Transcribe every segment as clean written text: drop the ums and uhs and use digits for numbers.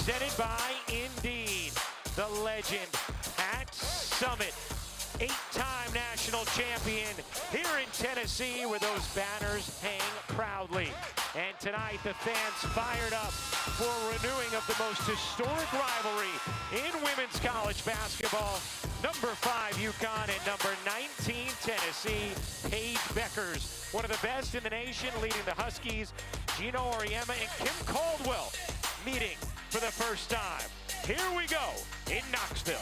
presented by Indeed. The legend, Pat Summitt, 8-time national champion here in Tennessee, where those banners hang proudly. And tonight, the fans fired up for a renewing of the most historic rivalry in women's college basketball. Number 5, UConn, and number 19, Tennessee, Paige Bueckers. One of the best in the nation, leading the Huskies. Gino Auriemma and Kim Caldwell meeting for the first time. Here we go in Knoxville.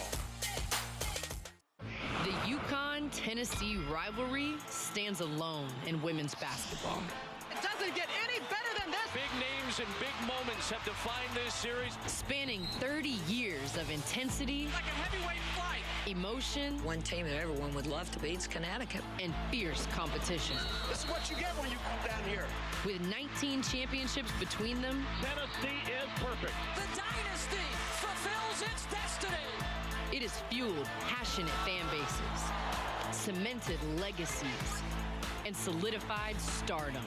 The UConn-Tennessee rivalry stands alone in women's basketball. It doesn't get any better than this. Big names and big moments have defined this series. Spanning 30 years of intensity, Like a heavyweight fight. emotion, One team that everyone would love to beat is Connecticut. and fierce competition. This is what you get when you come down here. With 19 championships between them, Tennessee is perfect. The dynasty fulfills its destiny. it has fueled passionate fan bases, cemented legacies, and solidified stardom.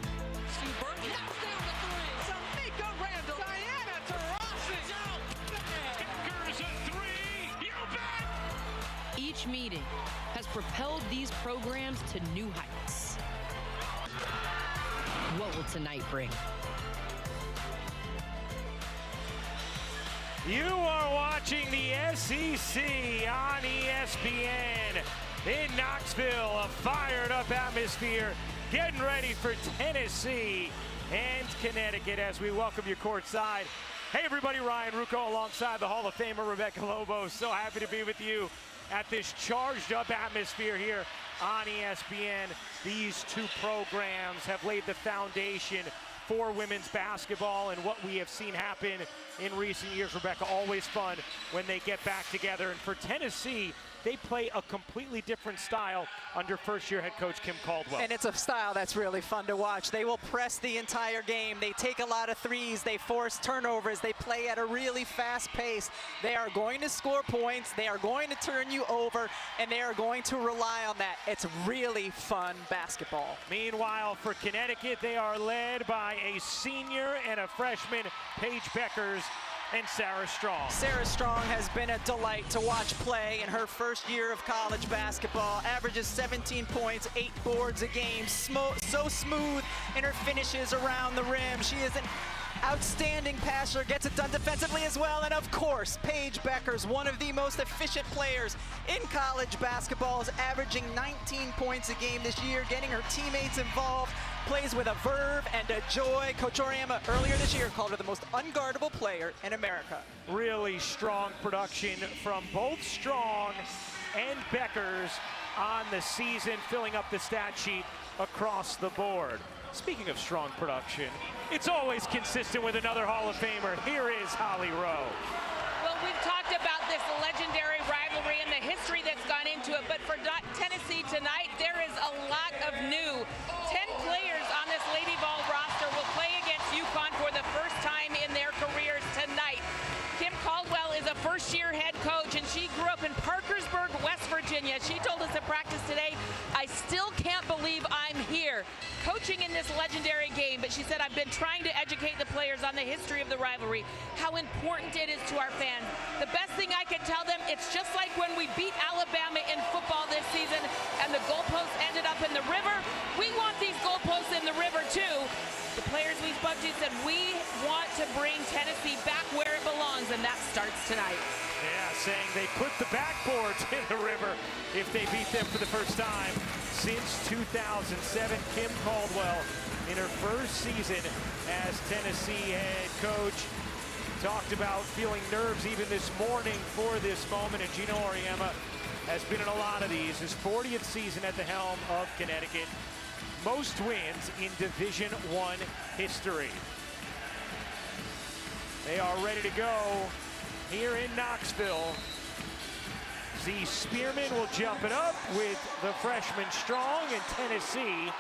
Steve Burke knocks down the three. Samika Randall. Diana Taurasi. Bueckers a three. You bet. Each meeting has propelled these programs to new heights. What will tonight bring? You are watching the SEC on ESPN in Knoxville. A fired up atmosphere, getting ready for Tennessee and Connecticut as we welcome you courtside. Hey everybody, Ryan Rucco alongside the Hall of Famer Rebecca Lobo. So happy to be with you at this charged up atmosphere here on ESPN. These two programs have laid the foundation for women's basketball, and what we have seen happen in recent years, Rebecca, always fun when they get back together. And for Tennessee, they play a completely different style under first-year head coach Kim Caldwell. And it's a style that's really fun to watch. They will press the entire game. They take a lot of threes. They force turnovers. They play at a really fast pace. They are going to score points. They are going to turn you over, and they are going to rely on that. It's really fun basketball. Meanwhile, for Connecticut, they are led by a senior and a freshman, Paige Bueckers and Sarah Strong. Sarah Strong has been a delight to watch play in her first year of college basketball. Averages 17 points, 8 boards a game. So smooth in her finishes around the rim. She is an outstanding passer, gets it done defensively as well. And of course, Paige Bueckers, one of the most efficient players in college basketball, is averaging 19 points a game this year, getting her teammates involved, plays with a verve and a joy. Coach Auriemma earlier this year called her the most unguardable player in America. Really strong production from both Strong and Bueckers on the season, filling up the stat sheet across the board. Speaking of strong production, it's always consistent with another Hall of Famer. Here is Holly Rowe. Well, we've talked about this legendary rivalry and the history that's gone into it, but for Tennessee tonight, there is a lot of new. 10 players on this Lady Vol roster will play against UConn for the first time in their careers tonight. Kim Caldwell is a first-year head coach, and she grew up in Parkersburg, West Virginia. She told us at practice today, "I still can't believe I'm here coaching in this legendary game," but she said, "I've been trying to educate the players on the history of the rivalry, how important it is to our fans. The best thing I can tell them, it's just like when we beat Alabama in football this season and the goalposts ended up in the river. We want these goalposts in the river too." The players we spoke to said, "We want to bring Tennessee back where it belongs," and that starts tonight. Yeah, saying they put the backboards in the river if they beat them for the first time since 2007. Kim Caldwell, in her first season as Tennessee head coach, talked about feeling nerves even this morning for this moment, and Gino Auriemma has been in a lot of these. His 40th season at the helm of Connecticut. Most wins in Division I history. They are ready to go here in Knoxville. Z Spearman will jump it up with the freshman Strong, and Tennessee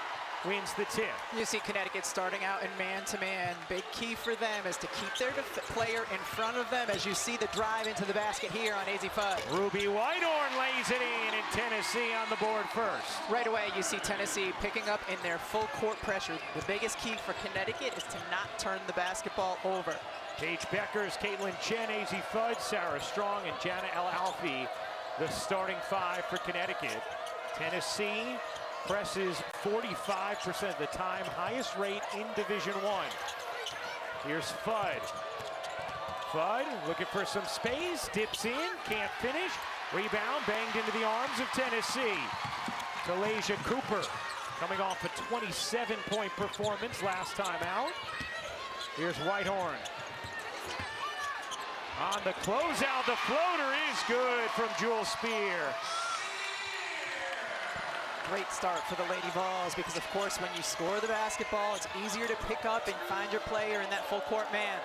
wins the tip. You see Connecticut starting out in man-to-man. Big key for them is to keep their player in front of them, as you see the drive into the basket here on AZ Fudd. Ruby Whitehorn lays it in, and Tennessee on the board first. Right away, you see Tennessee picking up in their full court pressure. The biggest key for Connecticut is to not turn the basketball over. Paige Beckers, Caitlin Chen, AZ Fudd, Sarah Strong, and Jana El-Alfi, the starting five for Connecticut. Tennessee presses 45% of the time, highest rate in Division I. Here's Fudd. Fudd looking for some space, dips in, can't finish. Rebound banged into the arms of Tennessee. Talasia Cooper coming off a 27-point performance last time out. Here's Whitehorn. On the closeout, the floater is good from Jewel Spear. Great start for the Lady Vols, because of course when you score the basketball, it's easier to pick up and find your player in that full court man.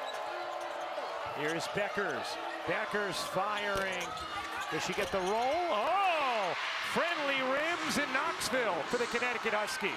Here's Beckers. Beckers firing. Does she get the roll? Oh! Friendly rims in Knoxville for the Connecticut Husky.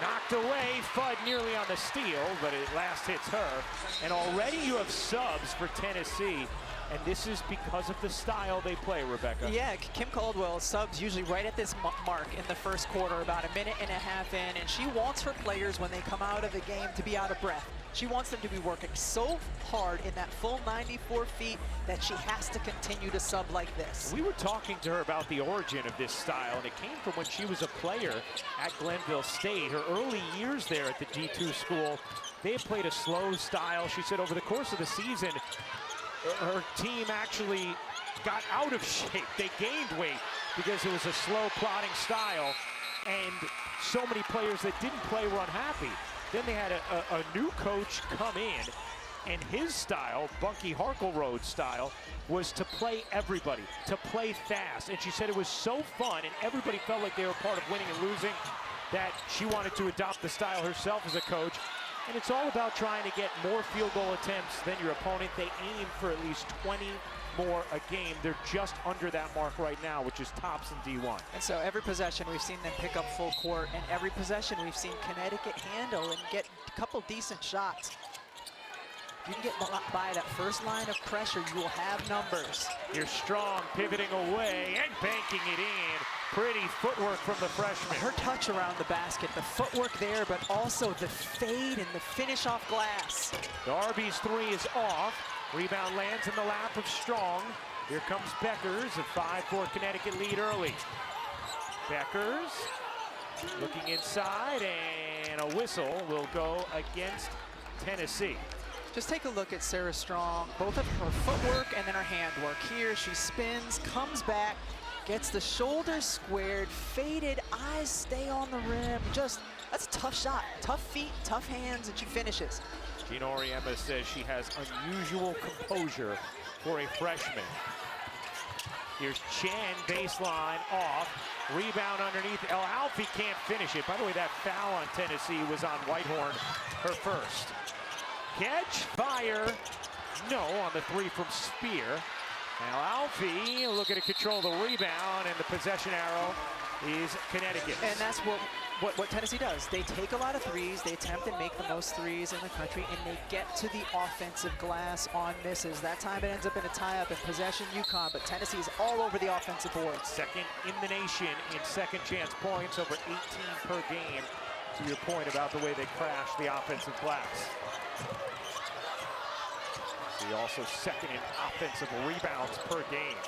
Knocked away, Fudd nearly on the steal, but it last hits her. And already you have subs for Tennessee, and this is because of the style they play, Rebecca. Yeah, Kim Caldwell subs usually right at this mark in the first quarter, about a minute and a half in, and she wants her players when they come out of the game to be out of breath. She wants them to be working so hard in that full 94 feet that she has to continue to sub like this. We were talking to her about the origin of this style, and it came from when she was a player at Glenville State. Her early years there at the D2 school, they had played a slow style. She said over the course of the season, her team actually got out of shape. They gained weight because it was a slow plodding style, and so many players that didn't play were unhappy. Then they had a new coach come in, and his style, Bunky Harkleroad's style, was to play everybody, to play fast. And she said it was so fun, and everybody felt like they were part of winning and losing, that she wanted to adopt the style herself as a coach. And it's all about trying to get more field goal attempts than your opponent. They aim for at least 20 more a game. They're just under that mark right now, which is tops in D1. And so every possession we've seen them pick up full court, and every possession we've seen Connecticut handle and get a couple decent shots. If you can get by that first line of pressure, you will have numbers. You're Strong pivoting away and banking it in. Pretty footwork from the freshman. Her touch around the basket, the footwork there, but also the fade and the finish off glass. Darby's three is off. Rebound lands in the lap of Strong. Here comes Beckers, a 5-4 Connecticut lead early. Beckers looking inside, and a whistle will go against Tennessee. Just take a look at Sarah Strong, both of her footwork and then her handwork. Here she spins, comes back, gets the shoulders squared, faded, eyes stay on the rim. Just, that's a tough shot. Tough feet, tough hands, and she finishes. Gina Oriema says she has unusual composure for a freshman. Here's Chen, baseline off. Rebound underneath. El-Alfi can't finish it. By the way, that foul on Tennessee was on Whitehorn, her first. Catch, fire, no on the three from Spear. El-Alfi looking to control the rebound, and the possession arrow is Connecticut. And that's what Tennessee does. They take a lot of threes, they attempt and make the most threes in the country, and they get to the offensive glass on misses. That time it ends up in a tie-up in possession UConn, but Tennessee is all over the offensive board. Second in the nation in second chance points, over 18 per game. To your point about the way they crash the offensive glass. See, also second in offensive rebounds per game.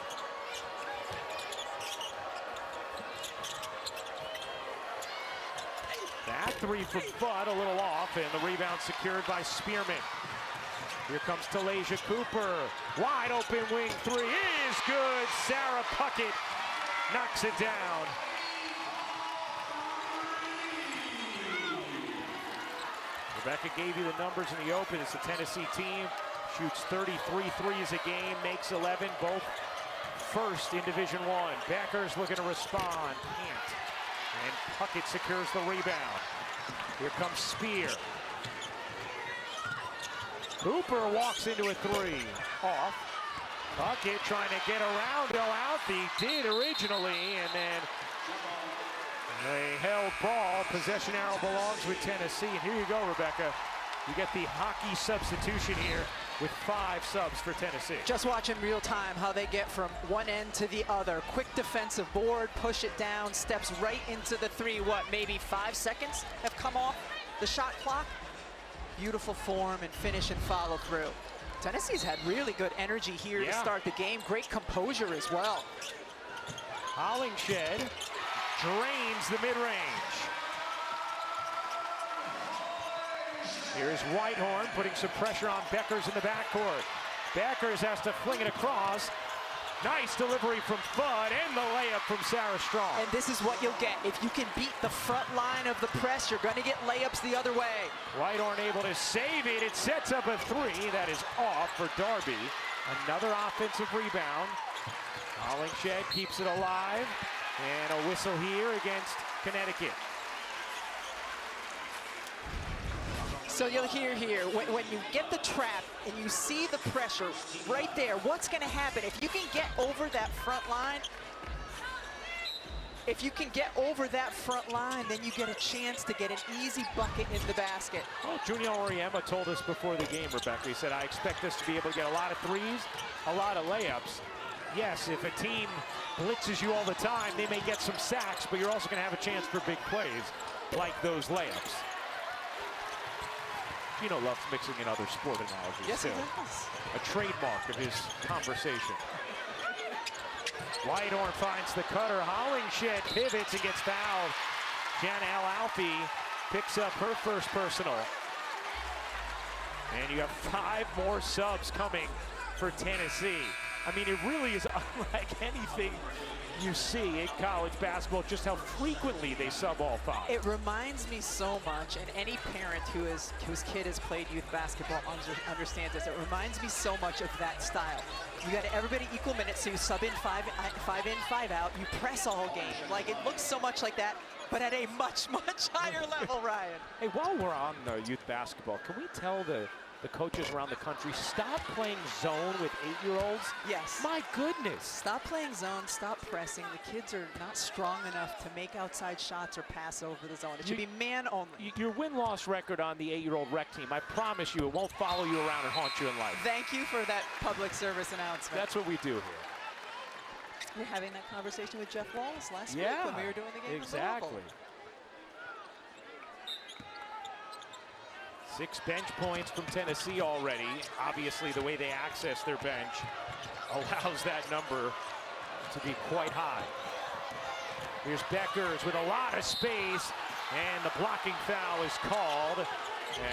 That three from Fudd, a little off, and the rebound secured by Spearman. Here comes Talasia Cooper. Wide open wing three is good. Sarah Puckett knocks it down. Rebecca gave you the numbers in the open. It's the Tennessee team. Shoots 33 threes a game, makes 11, both first in Division I. Beckers looking to respond, can't. And Puckett secures the rebound. Here comes Spear. Cooper walks into a three. Off. Puckett trying to get around Alfie, did originally, and then a held ball. Possession arrow belongs with Tennessee. And here you go, Rebecca. You get the hockey substitution here with 5 subs for Tennessee. Just watch in real time how they get from one end to the other. Quick defensive board, push it down, steps right into the 3. What, maybe 5 seconds have come off the shot clock? Beautiful form and finish and follow through. Tennessee's had really good energy here to start the game. Great composure as well. Hollingshed drains the mid-range. Here's Whitehorn putting some pressure on Beckers in the backcourt. Beckers has to fling it across. Nice delivery from Fudd and the layup from Sarah Strong. And this is what you'll get. If you can beat the front line of the press, you're going to get layups the other way. Whitehorn able to save it. It sets up a 3. That is off for Darby. Another offensive rebound. Hollingshed keeps it alive. And a whistle here against Connecticut. So you'll hear here, when you get the trap and you see the pressure right there, what's going to happen? If you can get over that front line, then you get a chance to get an easy bucket in the basket. Well, Junior Oriema told us before the game, Rebecca, he said, I expect us to be able to get a lot of 3s, a lot of layups. Yes, if a team blitzes you all the time, they may get some sacks, but you're also going to have a chance for big plays like those layups. Gino loves mixing in other sport analogies, too. A trademark of his conversation. Whitehorn finds the cutter. Hollingshed pivots and gets fouled. Janelle Alfie picks up her first personal. And you have 5 more subs coming for Tennessee. I mean, it really is unlike anything you see in college basketball, just how frequently they sub all 5. It reminds me so much, and any parent whose kid has played youth basketball understands this. It reminds me so much of that style. You got everybody equal minutes, so you sub in 5 in, 5 out. You press all game. Like, it looks so much like that, but at a much, much higher level, Ryan. Hey, while we're on youth basketball, can we tell the coaches around the country, stop playing zone with 8-year-olds? Yes. My goodness. Stop playing zone, stop pressing. The kids are not strong enough to make outside shots or pass over the zone. It should be man only. Your win-loss record on the 8-year-old rec team, I promise you, it won't follow you around and haunt you in life. Thank you for that public service announcement. That's what we do here. We're having that conversation with Jeff Vols last week when we were doing the game. Exactly. 6 bench points from Tennessee already. Obviously, the way they access their bench allows that number to be quite high. Here's Beckers with a lot of space, and the blocking foul is called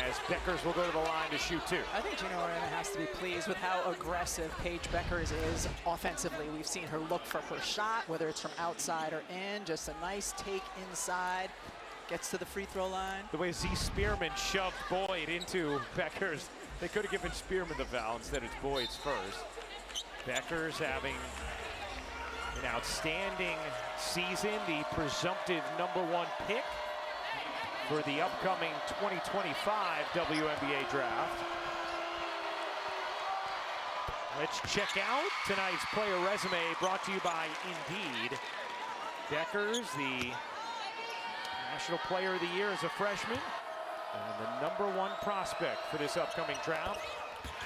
as Beckers will go to the line to shoot 2. I think Gino Oriema has to be pleased with how aggressive Paige Beckers is offensively. We've seen her look for her shot, whether it's from outside or in. Just a nice take inside. Gets to the free throw line. The way Z Spearman shoved Boyd into Beckers, they could have given Spearman the foul. Instead, it's Boyd's first. Beckers having an outstanding season, the presumptive #1 pick for the upcoming 2025 WNBA draft. Let's check out tonight's player resume brought to you by Indeed. Beckers, the National Player of the Year as a freshman, and the #1 prospect for this upcoming draft.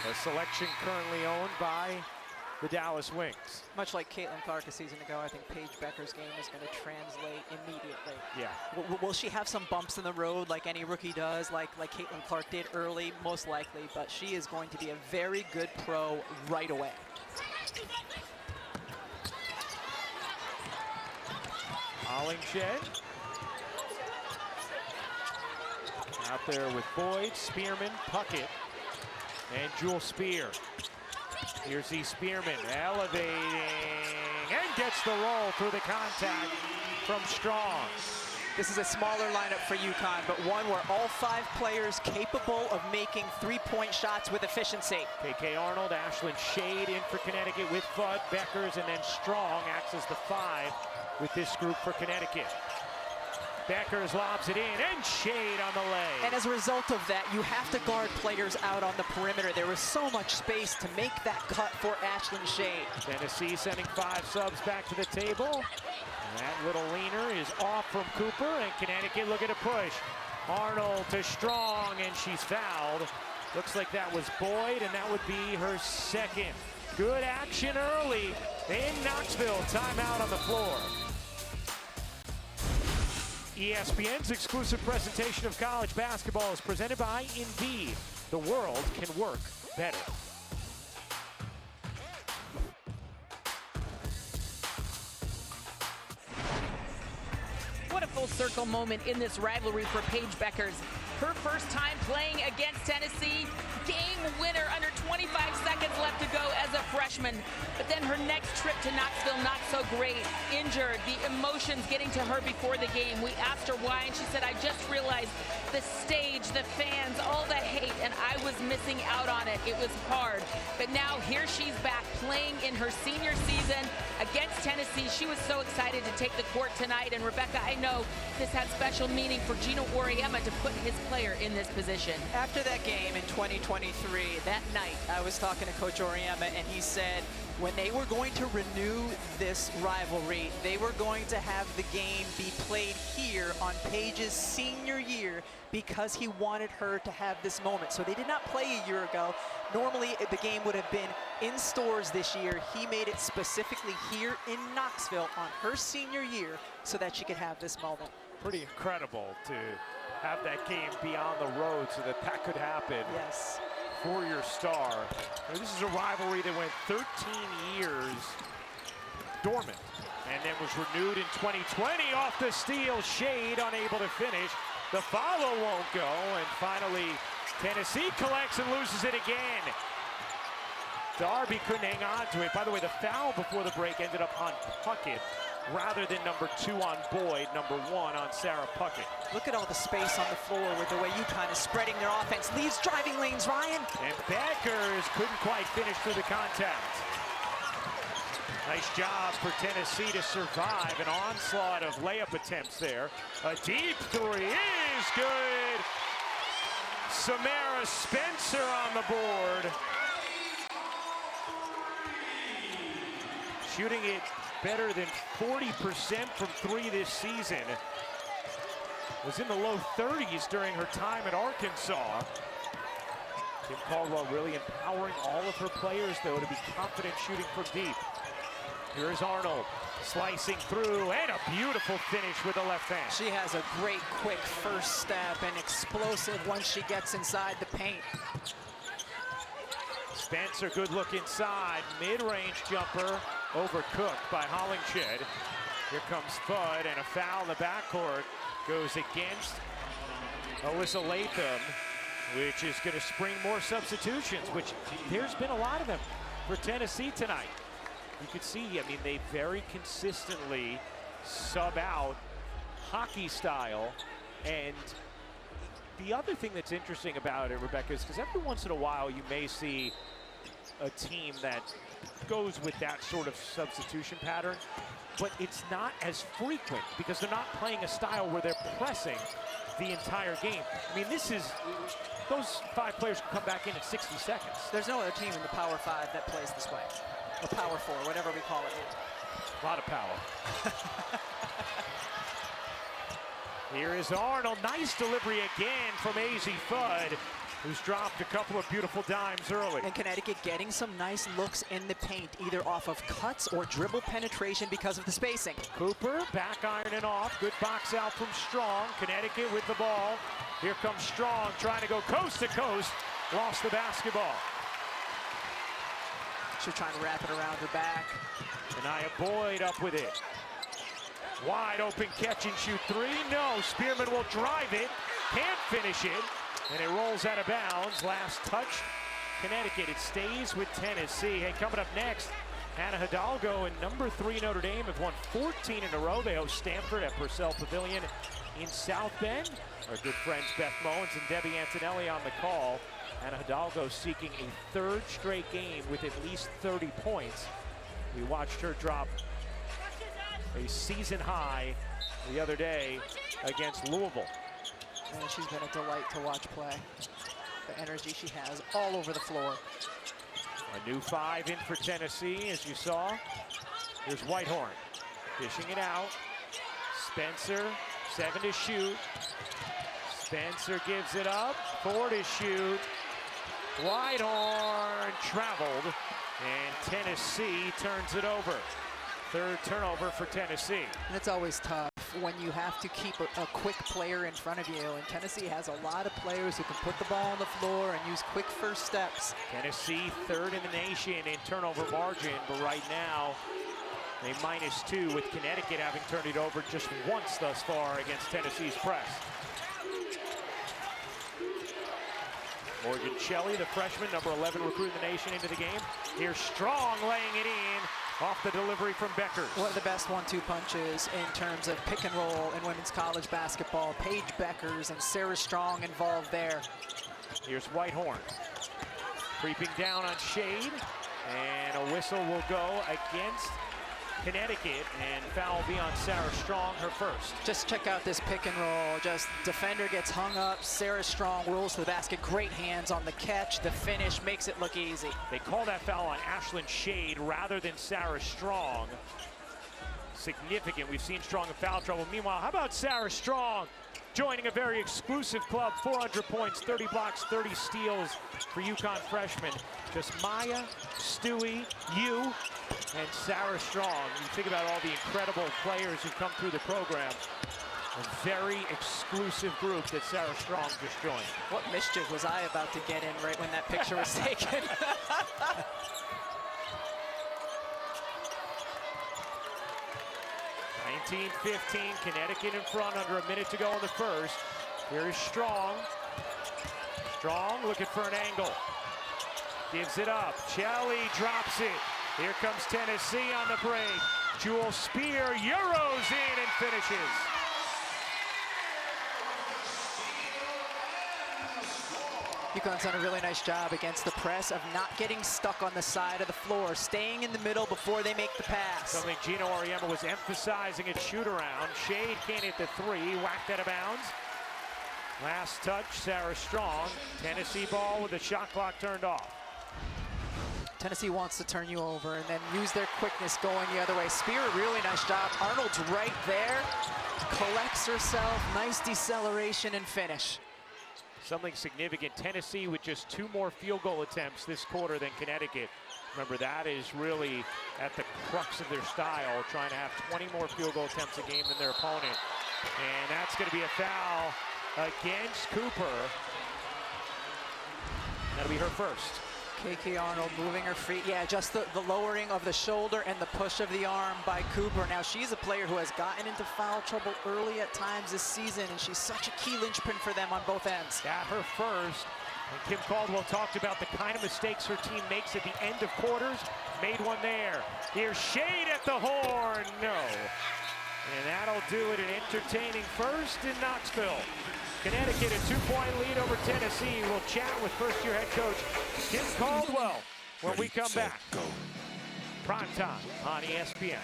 A selection currently owned by the Dallas Wings. Much like Caitlin Clark a season ago, I think Paige Beckers' game is going to translate immediately. Yeah. Will she have some bumps in the road like any rookie does, like Caitlin Clark did early? Most likely, but she is going to be a very good pro right away. Hollingshed. Out there with Boyd, Spearman, Puckett, and Jewel Spear. Here's Z Spearman elevating and gets the roll through the contact from Strong. This is a smaller lineup for UConn, but one where all 5 players capable of making 3-point shots with efficiency. KK Arnold, Ashlyn Shade in for Connecticut with Fudd, Beckers, and then Strong acts as the 5 with this group for Connecticut. Beckers lobs it in, and shade on the leg. And as a result of that, you have to guard players out on the perimeter. There was so much space to make that cut for Ashlyn Shade. Tennessee sending 5 subs back to the table. That little leaner is off from Cooper, and Connecticut looking to push. Arnold to Strong, and she's fouled. Looks like that was Boyd, and that would be her second. Good action early in Knoxville. Timeout on the floor. ESPN's exclusive presentation of college basketball is presented by Indeed. The world can work better. What a full circle moment in this rivalry for Paige Beckers. Her first time playing against Tennessee, game winner, under 25 seconds left to go as a freshman. But then her next trip to Knoxville, not so great, injured, the emotions getting to her before the game. We asked her why, and she said, I just realized the stage, the fans, all the hate, and I was missing out on it. It was hard. But now here she's back playing in her senior season against Tennessee. She was so excited to take the court tonight. And Rebecca, I know this had special meaning for Gino Auriemma to put his player in this position. After that game in 2023, that night, I was talking to Coach Auriemma, and he said when they were going to renew this rivalry, they were going to have the game be played here on Paige's senior year because he wanted her to have this moment. So they did not play a year ago. Normally, the game would have been in stores this year. He made it specifically here in Knoxville on her senior year so that she could have this moment. Pretty incredible to have that game be on the road so that that could happen. Yes. For your star. This is a rivalry that went 13 years dormant and then was renewed in 2020 off the steal. Shade unable to finish. The follow won't go, and finally Tennessee collects and loses it again. Darby couldn't hang on to it. By the way, the foul before the break ended up on Puckett rather than number 2 on Boyd, number 1 on Sarah Puckett. Look at all the space on the floor with the way UConn is spreading their offense. Leaves driving lanes, Ryan. And Beckers couldn't quite finish through the contact. Nice job for Tennessee to survive an onslaught of layup attempts there. A deep 3 is good. Samara Spencer on the board. Shooting it better than 40% from 3 this season. Was in the low 30s during her time at Arkansas. Kim Caldwell really empowering all of her players, though, to be confident shooting from deep. Here's Arnold slicing through, and a beautiful finish with the left hand. She has a great quick first step and explosive once she gets inside the paint. Spencer, good look inside. Mid-range jumper overcooked by Hollingshed. Here comes Fudd, and a foul in the backcourt goes against Alyssa Latham, which is going to spring more substitutions, which there's been a lot of them for Tennessee tonight. You could see, I mean, they very consistently sub out hockey style. And the other thing that's interesting about it, Rebecca, is because every once in a while you may see a team that goes with that sort of substitution pattern, but it's not as frequent because they're not playing a style where they're pressing the entire game. I mean, this is, those 5 players can come back in 60 seconds. There's no other team in the Power 5 that plays this way. Or Power 4, whatever we call it. A lot of power. Here is Arnold. Nice delivery again from AZ Fudd, who's dropped a couple of beautiful dimes early. And Connecticut getting some nice looks in the paint, either off of cuts or dribble penetration because of the spacing. Cooper back ironing off. Good box out from Strong. Connecticut with the ball. Here comes Strong trying to go coast to coast. Lost the basketball. She's trying to wrap it around her back. Anaya Boyd up with it. Wide open catch and shoot 3. No, Spearman will drive it. Can't finish it. And it rolls out of bounds. Last touch, Connecticut. It stays with Tennessee. Hey, coming up next, Anna Hidalgo and number 3 Notre Dame have won 14 in a row. They host Stanford at Purcell Pavilion in South Bend. Our good friends Beth Mowens and Debbie Antonelli on the call. Anna Hidalgo seeking a 3rd straight game with at least 30 points. We watched her drop a season high the other day against Louisville. And she's been a delight to watch play. The energy she has all over the floor. A new 5 in for Tennessee, as you saw. Here's Whitehorn, dishing it out. Spencer, 7 to shoot. Spencer gives it up, 4 to shoot. Whitehorn traveled, and Tennessee turns it over. 3rd turnover for Tennessee. And it's always tough when you have to keep a quick player in front of you, and Tennessee has a lot of players who can put the ball on the floor and use quick first steps. Tennessee 3rd in the nation in turnover margin, but right now they -2 with Connecticut having turned it over just once thus far against Tennessee's press. Morgan Shelley, the freshman, number 11 recruit in the nation, into the game. Here's Strong laying it in off the delivery from Beckers. One of the best 1-2 punches in terms of pick and roll in women's college basketball. Paige Beckers and Sarah Strong involved there. Here's Whitehorn, creeping down on Shade, and a whistle will go against Connecticut, and foul will be on Sarah Strong, her first. Just check out this pick and roll. Just defender gets hung up. Sarah Strong rolls to the basket. Great hands on the catch. The finish makes it look easy. They call that foul on Ashlyn Shade rather than Sarah Strong. Significant. We've seen Strong in foul trouble. Meanwhile, how about Sarah Strong joining a very exclusive club? 400 points, 30 blocks, 30 steals for UConn freshmen. Just Maya, Stewie, you, and Sarah Strong. You think about all the incredible players who've come through the program. A very exclusive group that Sarah Strong just joined. What mischief was I about to get in right when that picture was taken? 19-15, Connecticut in front, under a minute to go in the first. Here is Strong. Strong looking for an angle. Gives it up. Shelley drops it. Here comes Tennessee on the break. Jewel Spear Euros in and finishes. UConn's done a really nice job against the press of not getting stuck on the side of the floor, staying in the middle before they make the pass. Something Gino Auriemma was emphasizing at shoot-around. Shade can't hit the 3, whacked out of bounds. Last touch, Sarah Strong. Tennessee ball with the shot clock turned off. Tennessee wants to turn you over and then use their quickness going the other way. Spear, a really nice job. Arnold's right there, collects herself, nice deceleration and finish. Something significant, Tennessee with just 2 more field goal attempts this quarter than Connecticut. Remember, that is really at the crux of their style, trying to have 20 more field goal attempts a game than their opponent. And that's going to be a foul against Cooper. That'll be her first. KK Arnold moving her feet. Yeah, just the lowering of the shoulder and the push of the arm by Cooper. Now, she's a player who has gotten into foul trouble early at times this season, and she's such a key linchpin for them on both ends. Got her first. And Kim Caldwell talked about the kind of mistakes her team makes at the end of quarters. Made one there. Here's Shade at the horn. No. And that'll do it. An entertaining first in Knoxville. Connecticut a 2-point lead over Tennessee. We'll chat with first-year head coach Kim Caldwell when we come back. Prime time on ESPN.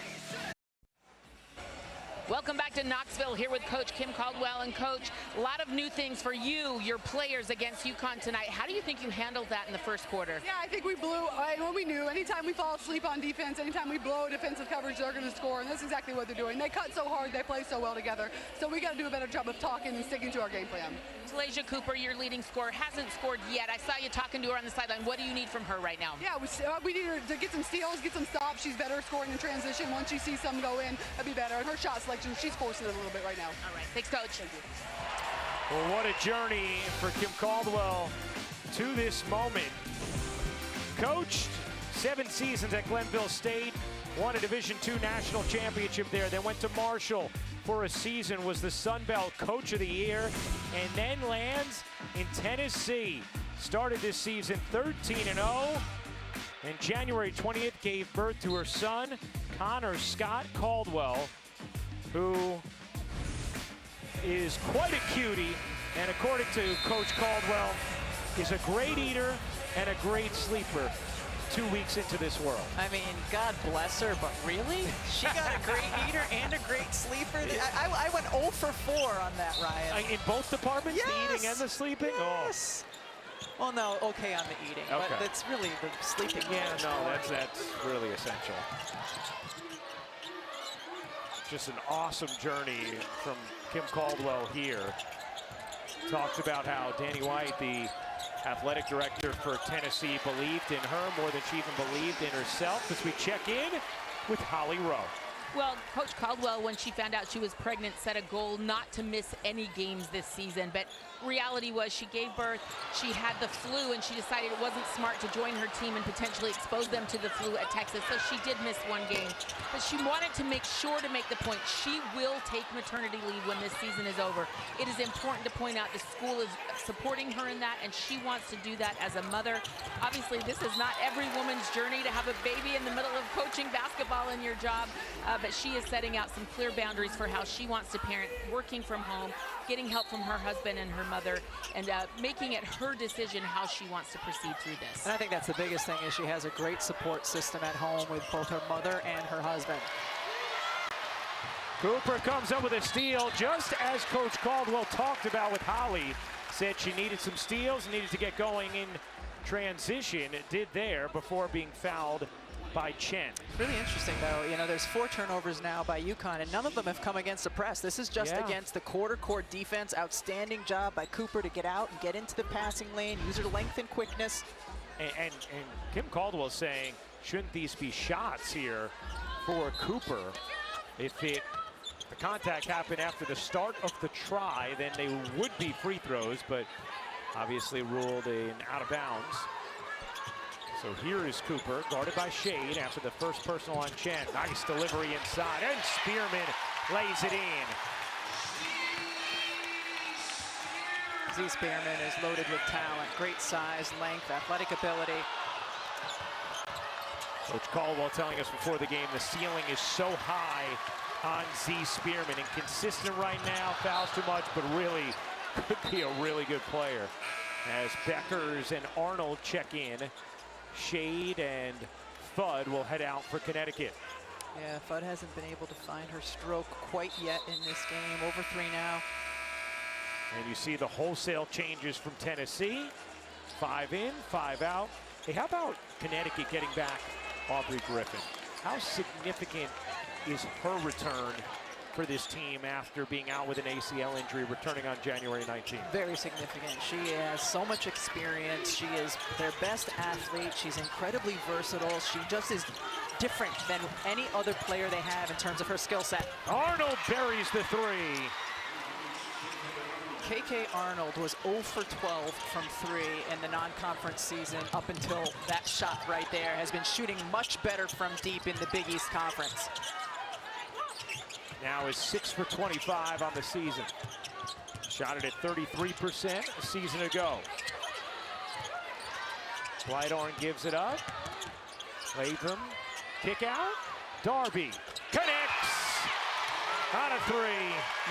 Welcome back to Knoxville, here with Coach Kim Caldwell. And Coach, a lot of new things for you, your players against UConn tonight. How do you think you handled that in the first quarter? Yeah, I think we blew what we knew. Anytime we fall asleep on defense, anytime we blow defensive coverage, they're going to score, and that's exactly what they're doing. They cut so hard, they play so well together, so we got to do a better job of talking and sticking to our game plan. Talaysia Cooper, your leading scorer, hasn't scored yet. I saw you talking to her on the sideline. What do you need from her right now? Yeah, we need her to get some steals, get some stops. She's better scoring in transition. Once she sees some go in, that'd be better. And her shot selection, she's forcing it a little bit right now. All right, thanks, Coach. Thank you. Well, what a journey for Kim Caldwell to this moment. Coached 7 seasons at Glenville State, won a Division II national championship there, then went to Marshall for a season, was the Sun Belt Coach of the Year, and then lands in Tennessee. Started this season 13-0, and January 20th gave birth to her son, Connor Scott Caldwell, who is quite a cutie, and according to Coach Caldwell, is a great eater and a great sleeper. 2 weeks into this world. I mean, God bless her, but really? She got a great eater and a great sleeper. I went 0 for 4 on that, Ryan. In both departments, Yes! the eating and the sleeping? Yes. Well, no, okay on the eating, but that's really the sleeping. Yeah, no, that's really essential. Just an awesome journey from Kim Caldwell here. Talked about how Danny White, the athletic director for Tennessee, believed in her more than she even believed in herself, as we check in with Holly Rowe. Well, Coach Caldwell, when she found out she was pregnant, set a goal not to miss any games this season. But reality was she gave birth, she had the flu, and she decided it wasn't smart to join her team and potentially expose them to the flu at Texas. So she did miss 1 game. But she wanted to make sure to make the point she will take maternity leave when this season is over. It is important to point out the school is supporting her in that, and she wants to do that as a mother. Obviously, this is not every woman's journey to have a baby in the middle of coaching basketball in your job. But she is setting out some clear boundaries for how she wants to parent, working from home, getting help from her husband and her mother, and making it her decision how she wants to proceed through this. And I think that's the biggest thing, is she has a great support system at home with both her mother and her husband. Cooper comes up with a steal, just as Coach Caldwell talked about with Holly. Said she needed some steals, needed to get going in transition. It did there before being fouled by Chen. Really interesting, though. You know, there's 4 turnovers now by UConn, and none of them have come against the press. This is just against the quarter court defense. Outstanding job by Cooper to get out and get into the passing lane, use her length and quickness. And Kim Caldwell saying, shouldn't these be shots here for Cooper? If the contact happened after the start of the try, then they would be free throws, but obviously ruled in out of bounds. So here is Cooper, guarded by Shade after the first personal on Chen. Nice delivery inside, and Spearman lays it in. Z Spearman is loaded with talent, great size, length, athletic ability. Coach Caldwell telling us before the game the ceiling is so high on Z Spearman, and consistent right now, fouls too much, but really could be a really good player. As Beckers and Arnold check in, Shade and Fudd will head out for Connecticut. Yeah, Fudd hasn't been able to find her stroke quite yet in this game. Over 3 now. And you see the wholesale changes from Tennessee. 5 in, 5 out. Hey, how about Connecticut getting back Aubrey Griffin? How significant is her return for this team after being out with an ACL injury, returning on January 19th? Very significant. She has so much experience. She is their best athlete. She's incredibly versatile. She just is different than any other player they have in terms of her skill set. Arnold buries the 3. KK Arnold was 0 for 12 from 3 in the non-conference season up until that shot right there. Has been shooting much better from deep in the Big East Conference. Now is 6 for 25 on the season. Shot it at 33% a season ago. Clyde gives it up. Latham, kick out. Darby connects on a 3.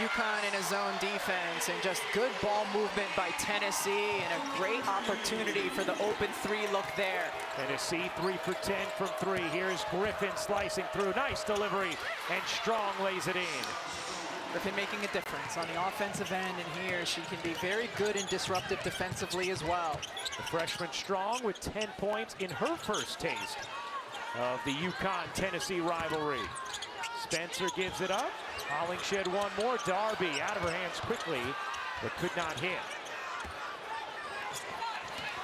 UConn in a zone defense, and just good ball movement by Tennessee, and a great opportunity for the open 3 look there. Tennessee 3 for 10 from 3. Here's Griffin slicing through. Nice delivery, and Strong lays it in. Griffin making a difference on the offensive end, and here she can be very good and disruptive defensively as well. The freshman Strong with 10 points in her first taste of the UConn-Tennessee rivalry. Spencer gives it up. Hollingshed one more. Darby out of her hands quickly, but could not hit.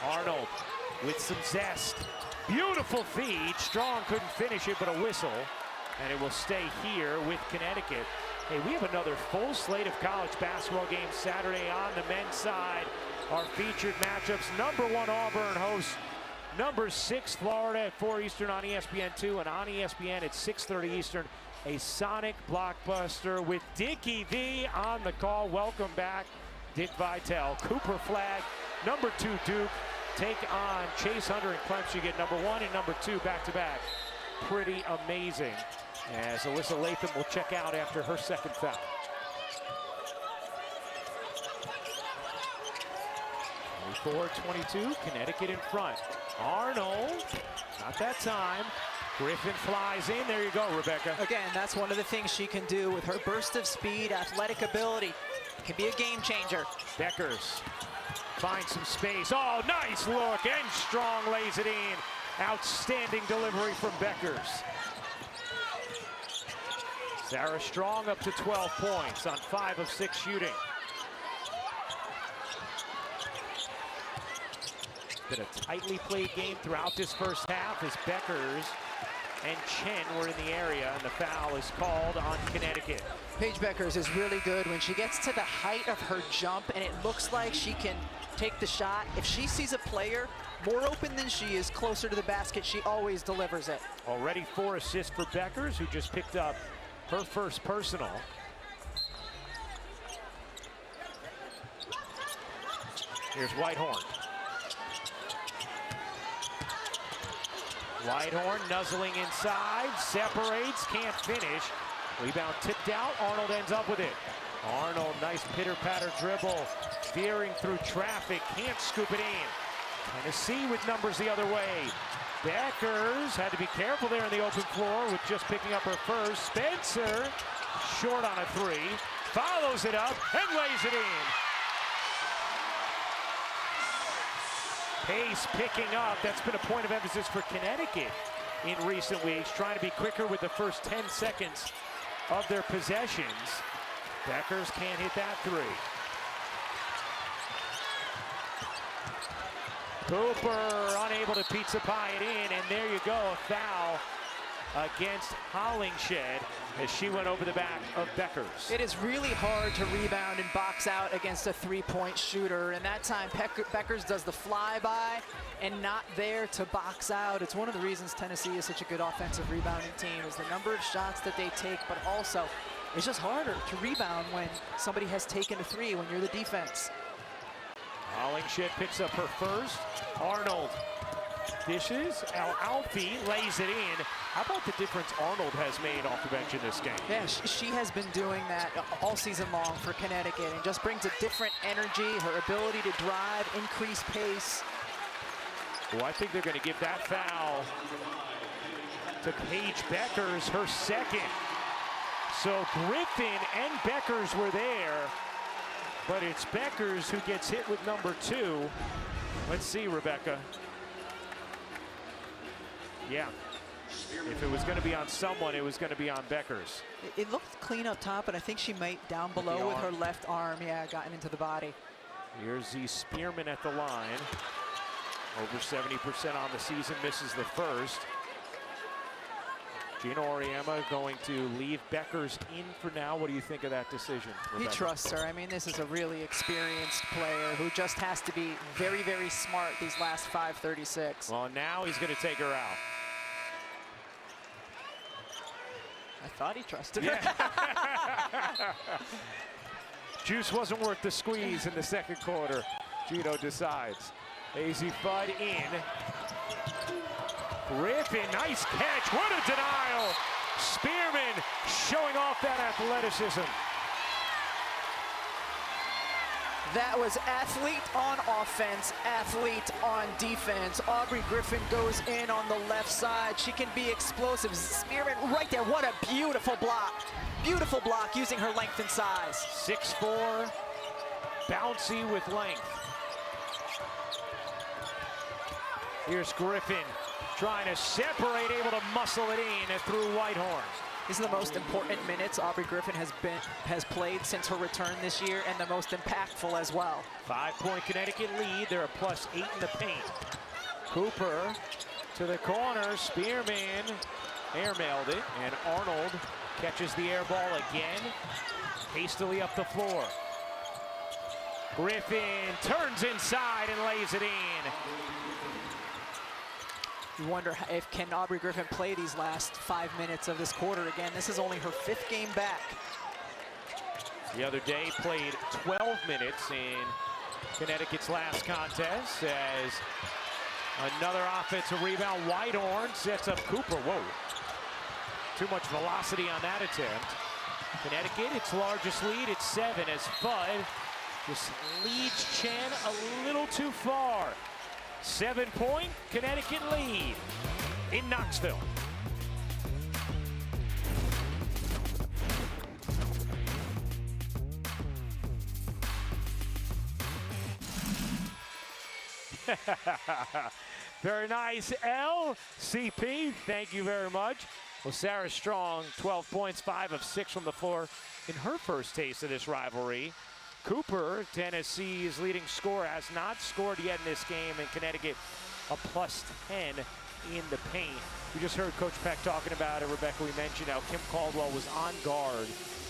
Arnold with some zest. Beautiful feed. Strong couldn't finish it, but a whistle. And it will stay here with Connecticut. Hey, we have another full slate of college basketball games Saturday on the men's side. Our featured matchups: number 1 Auburn hosts number 6 Florida at 4 Eastern on ESPN2, and on ESPN at 6:30 Eastern. A sonic blockbuster with Dickie V on the call. Welcome back, Dick Vitale. Cooper flag, number 2 Duke take on Chase Hunter and Clemson. You get number 1 and number 2 back-to-back. Pretty amazing. As Alyssa Latham will check out after her second foul. We 24-22, Connecticut in front. Arnold, not that time. Griffin flies in. There you go, Rebecca. Again, that's one of the things she can do with her burst of speed, athletic ability. Can be a game changer. Beckers finds some space. Oh, nice look, and Strong lays it in. Outstanding delivery from Beckers. Sarah Strong up to 12 points on 5 of 6 shooting. Been a tightly played game throughout this first half as Beckers and Chen were in the area, and the foul is called on Connecticut. Paige Beckers is really good when she gets to the height of her jump and it looks like she can take the shot. If she sees a player more open than she is closer to the basket, she always delivers it. Already 4 assists for Beckers, who just picked up her first personal. Here's Whitehorn. Whitehorn nuzzling inside, separates, can't finish. Rebound tipped out, Arnold ends up with it. Arnold, nice pitter-patter dribble, veering through traffic, can't scoop it in. Tennessee with numbers the other way. Beckers had to be careful there in the open floor with just picking up her first. Spencer, short on a 3, follows it up and lays it in. Pace picking up. That's been a point of emphasis for Connecticut in recent weeks, trying to be quicker with the first 10 seconds of their possessions. Beckers can't hit that 3. Cooper unable to pizza pie it in, and there you go, a foul against Hollingshed as she went over the back of Beckers. It is really hard to rebound and box out against a three-point shooter, and that time Beckers does the flyby and not there to box out. It's one of the reasons Tennessee is such a good offensive rebounding team, is the number of shots that they take, but also it's just harder to rebound when somebody has taken a 3 when you're the defense. Hollingshed picks up her first. Arnold dishes. Alfie lays it in. How about the difference Arnold has made off the bench in this game? Yeah, she has been doing that all season long for Connecticut and just brings a different energy, her ability to drive, increase pace. Well, I think they're going to give that foul to Paige Beckers, her second. So Griffin and Beckers were there, but it's Beckers who gets hit with number 2. Let's see, Rebecca. Yeah, if it was going to be on someone, it was going to be on Beckers. It looked clean up top, but I think she might down below with her left arm, gotten into the body. Here's the Spearman at the line. Over 70% on the season, misses the first. Gina Auriemma going to leave Beckers in for now. What do you think of that decision, Rebecca? He trusts her. I mean, this is a really experienced player who just has to be very, very smart these last 5:36. Well, now he's going to take her out. I thought he trusted her. Juice wasn't worth the squeeze in the second quarter. Gino decides. Azzi Fudd in. Griffin, nice catch. What a denial. Spearman showing off that athleticism. That was athlete on offense, athlete on defense. Aubrey Griffin goes in on the left side. She can be explosive. Spearman right there. What a beautiful block. Beautiful block using her length and size. 6'4", bouncy with length. Here's Griffin trying to separate, able to muscle it in through Whitehorn. These are the most important minutes Aubrey Griffin has played since her return this year, and the most impactful as well. 5-point Connecticut lead. They're a +8 in the paint. Cooper to the corner. Spearman airmailed it, and Arnold catches the air ball again. Hastily up the floor. Griffin turns inside and lays it in. You wonder if can Aubrey Griffin play these last 5 minutes of this quarter again. This is only her 5th game back. The other day played 12 minutes in Connecticut's last contest as another offensive rebound. Whitehorn sets up Cooper. Whoa. Too much velocity on that attempt. Connecticut, its largest lead, it's 7 as Fudd just leads Chen a little too far. 7-point Connecticut lead in Knoxville. Very nice, LCP. Thank you very much. Well, Sarah Strong, 12 points, 5 of 6 from the floor in her first taste of this rivalry. Cooper, Tennessee's leading scorer, has not scored yet in this game, and Connecticut a plus 10 in the paint. We just heard Coach Peck talking about it. Rebecca, we mentioned how Kim Caldwell was on guard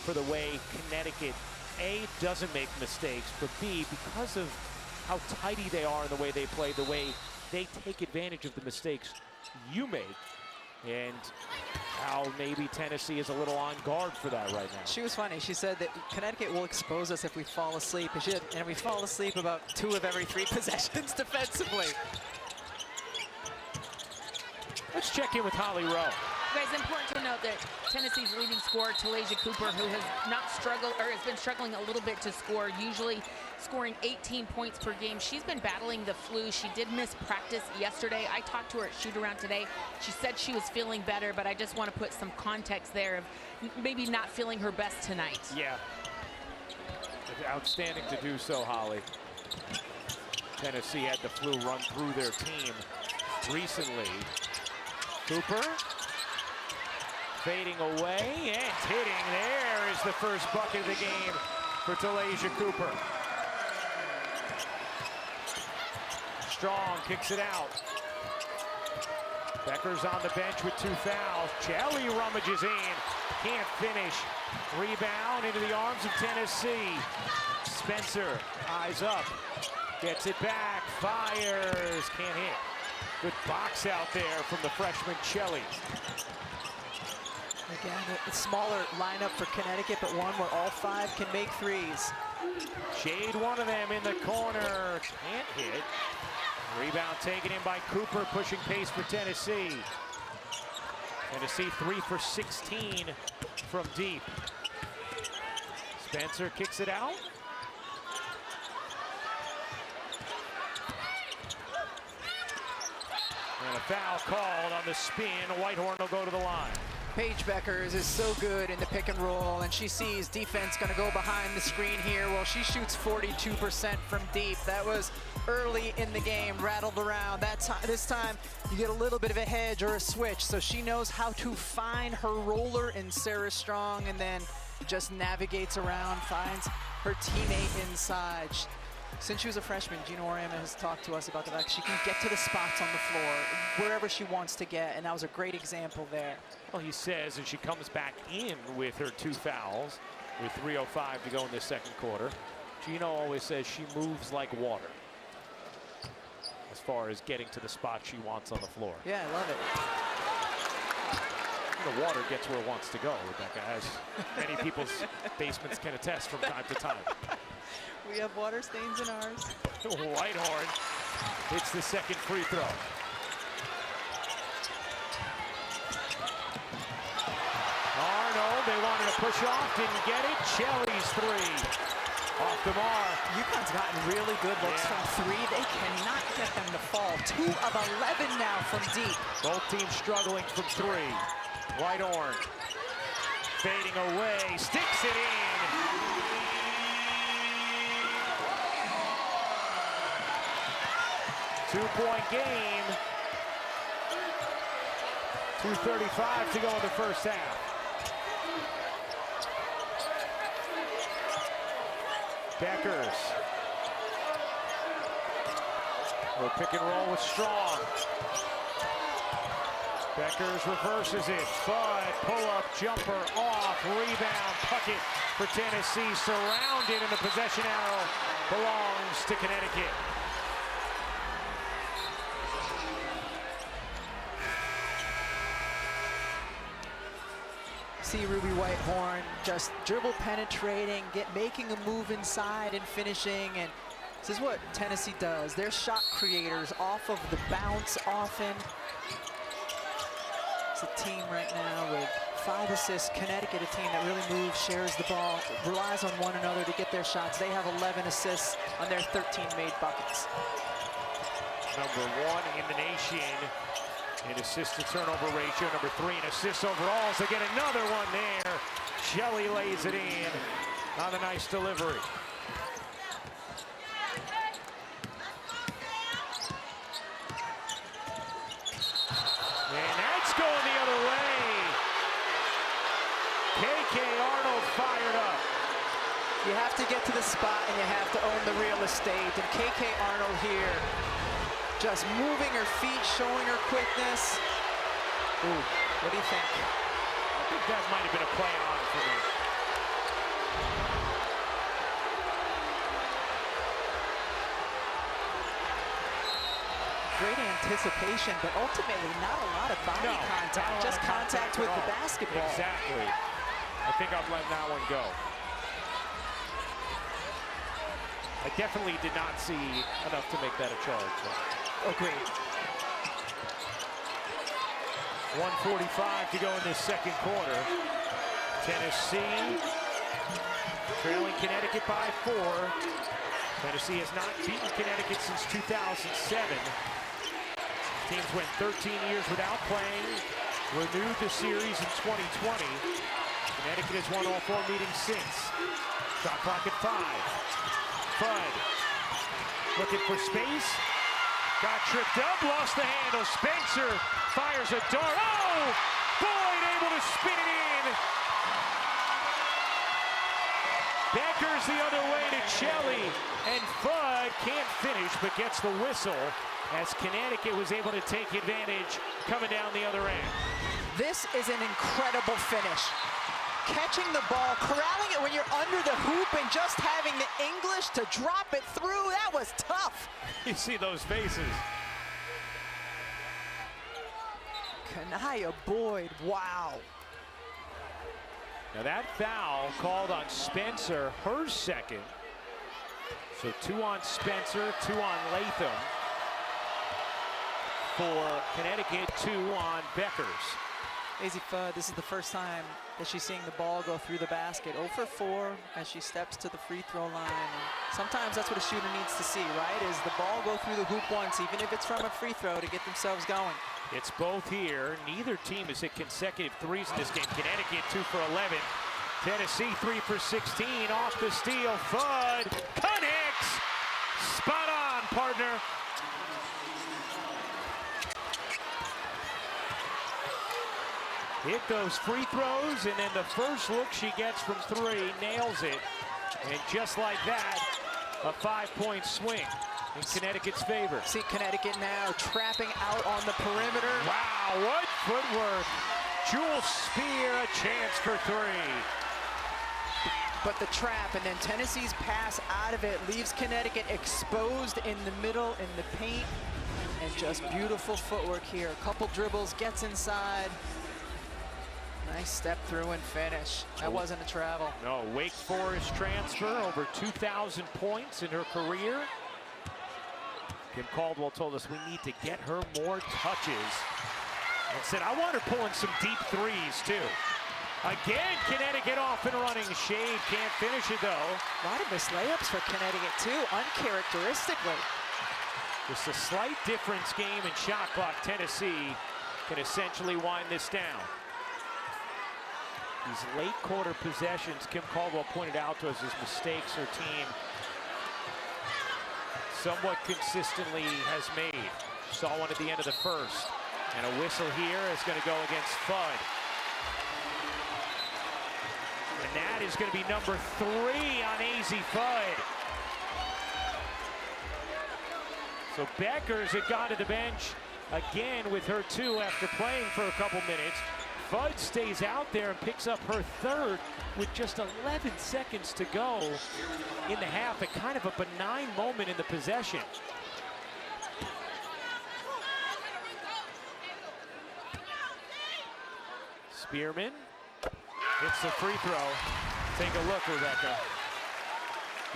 for the way Connecticut, A, doesn't make mistakes, but B, because of how tidy they are in the way they play, the way they take advantage of the mistakes you make, and how maybe Tennessee is a little on guard for that right now. She was funny. She said that Connecticut will expose us if we fall asleep. And we fall asleep about 2 of every 3 possessions defensively. Let's check in with Holly Rowe. Guys, important to note that Tennessee's leading scorer, Talasia Cooper, who has not struggled or has been struggling a little bit to score, usually scoring 18 points per game. She's been battling the flu. She did miss practice yesterday. I talked to her at shoot-around today. She said she was feeling better, but I just want to put some context there of maybe not feeling her best tonight. Yeah. Outstanding to do so, Holly. Tennessee had the flu run through their team recently. Cooper fading away and hitting. There is the first bucket of the game for Talasia Cooper. Strong kicks it out. Becker's on the bench with 2 fouls. Jelly rummages in. Can't finish. Rebound into the arms of Tennessee. Spencer, eyes up. Gets it back. Fires. Can't hit. Good box out there from the freshman Chelly. Again, a smaller lineup for Connecticut, but one where all 5 can make threes. Shade one of them in the corner. Can't hit. Rebound taken in by Cooper, pushing pace for Tennessee. Tennessee 3 for 16 from deep. Spencer kicks it out. And a foul called on the spin. Whitehorn will go to the line. Paige Beckers is so good in the pick and roll, and she sees defense going to go behind the screen here. Well, she shoots 42% from deep. That was early in the game, rattled around. This time, you get a little bit of a hedge or a switch, so she knows how to find her roller in Sarah Strong, and then just navigates around, finds her teammate inside. Since she was a freshman, Gina Oriama has talked to us about the fact she can get to the spots on the floor, wherever she wants to get, and that was a great example there. Well, he says, and she comes back in with her 2 fouls with 3:05 to go in this second quarter. Gino always says she moves like water as far as getting to the spot she wants on the floor. Yeah, I love it. The water gets where it wants to go, Rebecca, as many people's basements can attest from time to time. We have water stains in ours. Whitehorn hits the second free throw. Arnold, they wanted to push off, didn't get it. Shelley's 3 off the mark. UConn's gotten really good looks from 3. They cannot get them to fall. 2 of 11 now from deep. Both teams struggling from 3. Whitehorn fading away, sticks it in. Two-point game. 2:35 to go in the first half. Beckers. Will pick and roll with Strong. Beckers reverses it, but pull-up jumper off, rebound, bucket for Tennessee, surrounded, and the possession arrow belongs to Connecticut. See Ruby Whitehorn just dribble penetrating, making a move inside and finishing, and this is what Tennessee does. They're shot creators off of the bounce often. It's a team right now with 5 assists. Connecticut, a team that really moves, shares the ball, relies on one another to get their shots. They have 11 assists on their 13 made buckets. Number 1 in the nation in assist to turnover ratio. Number 3 in assists overall. So get another one there. Shelley lays it in on a nice delivery. And that's going the other way. KK Arnold fired up. You have to get to the spot and you have to own the real estate. And KK Arnold here, just moving her feet, showing her quickness. Ooh, what do you think? I think that might have been a play on for me. Great anticipation, but ultimately not a lot of body contact, just contact with the basketball. Exactly. I think I'm letting that one go. I definitely did not see enough to make that a charge. Agreed. 1:45 to go in this second quarter. Tennessee trailing Connecticut by 4. Tennessee has not beaten Connecticut since 2007. Teams went 13 years without playing, renewed the series in 2020. Connecticut has won all 4 meetings since. Shot clock at 5. Fudd looking for space. Got tripped up, lost the handle. Spencer fires a dart. Oh! Boyd able to spin it in. Becker's the other way to Shelley. And Fudd can't finish, but gets the whistle as Connecticut was able to take advantage coming down the other end. This is an incredible finish. Catching the ball, corralling it when you're under the hoop, and just having the English to drop it through, that was tough. You see those faces. Kanaya Boyd, wow. Now that foul called on Spencer, her second. So 2 on Spencer, 2 on Latham. For Connecticut, 2 on Beckers. Maisie Fudd, this is the first time that she's seeing the ball go through the basket. 0 for 4 as she steps to the free throw line. And sometimes that's what a shooter needs to see, right? Is the ball go through the hoop once, even if it's from a free throw, to get themselves going. It's both here. Neither team has hit consecutive threes in this game. Connecticut 2 for 11. Tennessee 3 for 16. Off the steal. Fudd connects. Spot on, partner. Hit those free throws, and then the first look she gets from 3, nails it. And just like that, a 5-point swing in Connecticut's favor. See Connecticut now trapping out on the perimeter. Wow, what footwork. Jewel Spear, a chance for 3. But the trap, and then Tennessee's pass out of it leaves Connecticut exposed in the middle in the paint. And just beautiful footwork here. A couple dribbles, gets inside. Nice step through and finish. That wasn't a travel. No, Wake Forest transfer, over 2,000 points in her career. Kim Caldwell told us we need to get her more touches. And said, I want her pulling some deep threes too. Again, Connecticut off and running. Shade can't finish it though. A lot of missed layups for Connecticut too, uncharacteristically. Just a slight difference game in shot clock. Tennessee can essentially wind this down. These late quarter possessions, Kim Caldwell pointed out to us as mistakes her team somewhat consistently has made. Saw one at the end of the first. And a whistle here is going to go against Fudd. And that is going to be number 3 on AZ Fudd. So Beckers had gone to the bench again with her 2 after playing for a couple minutes. Fudd stays out there and picks up her 3rd with just 11 seconds to go in the half. A kind of a benign moment in the possession. Spearman hits the free throw. Take a look, Rebecca.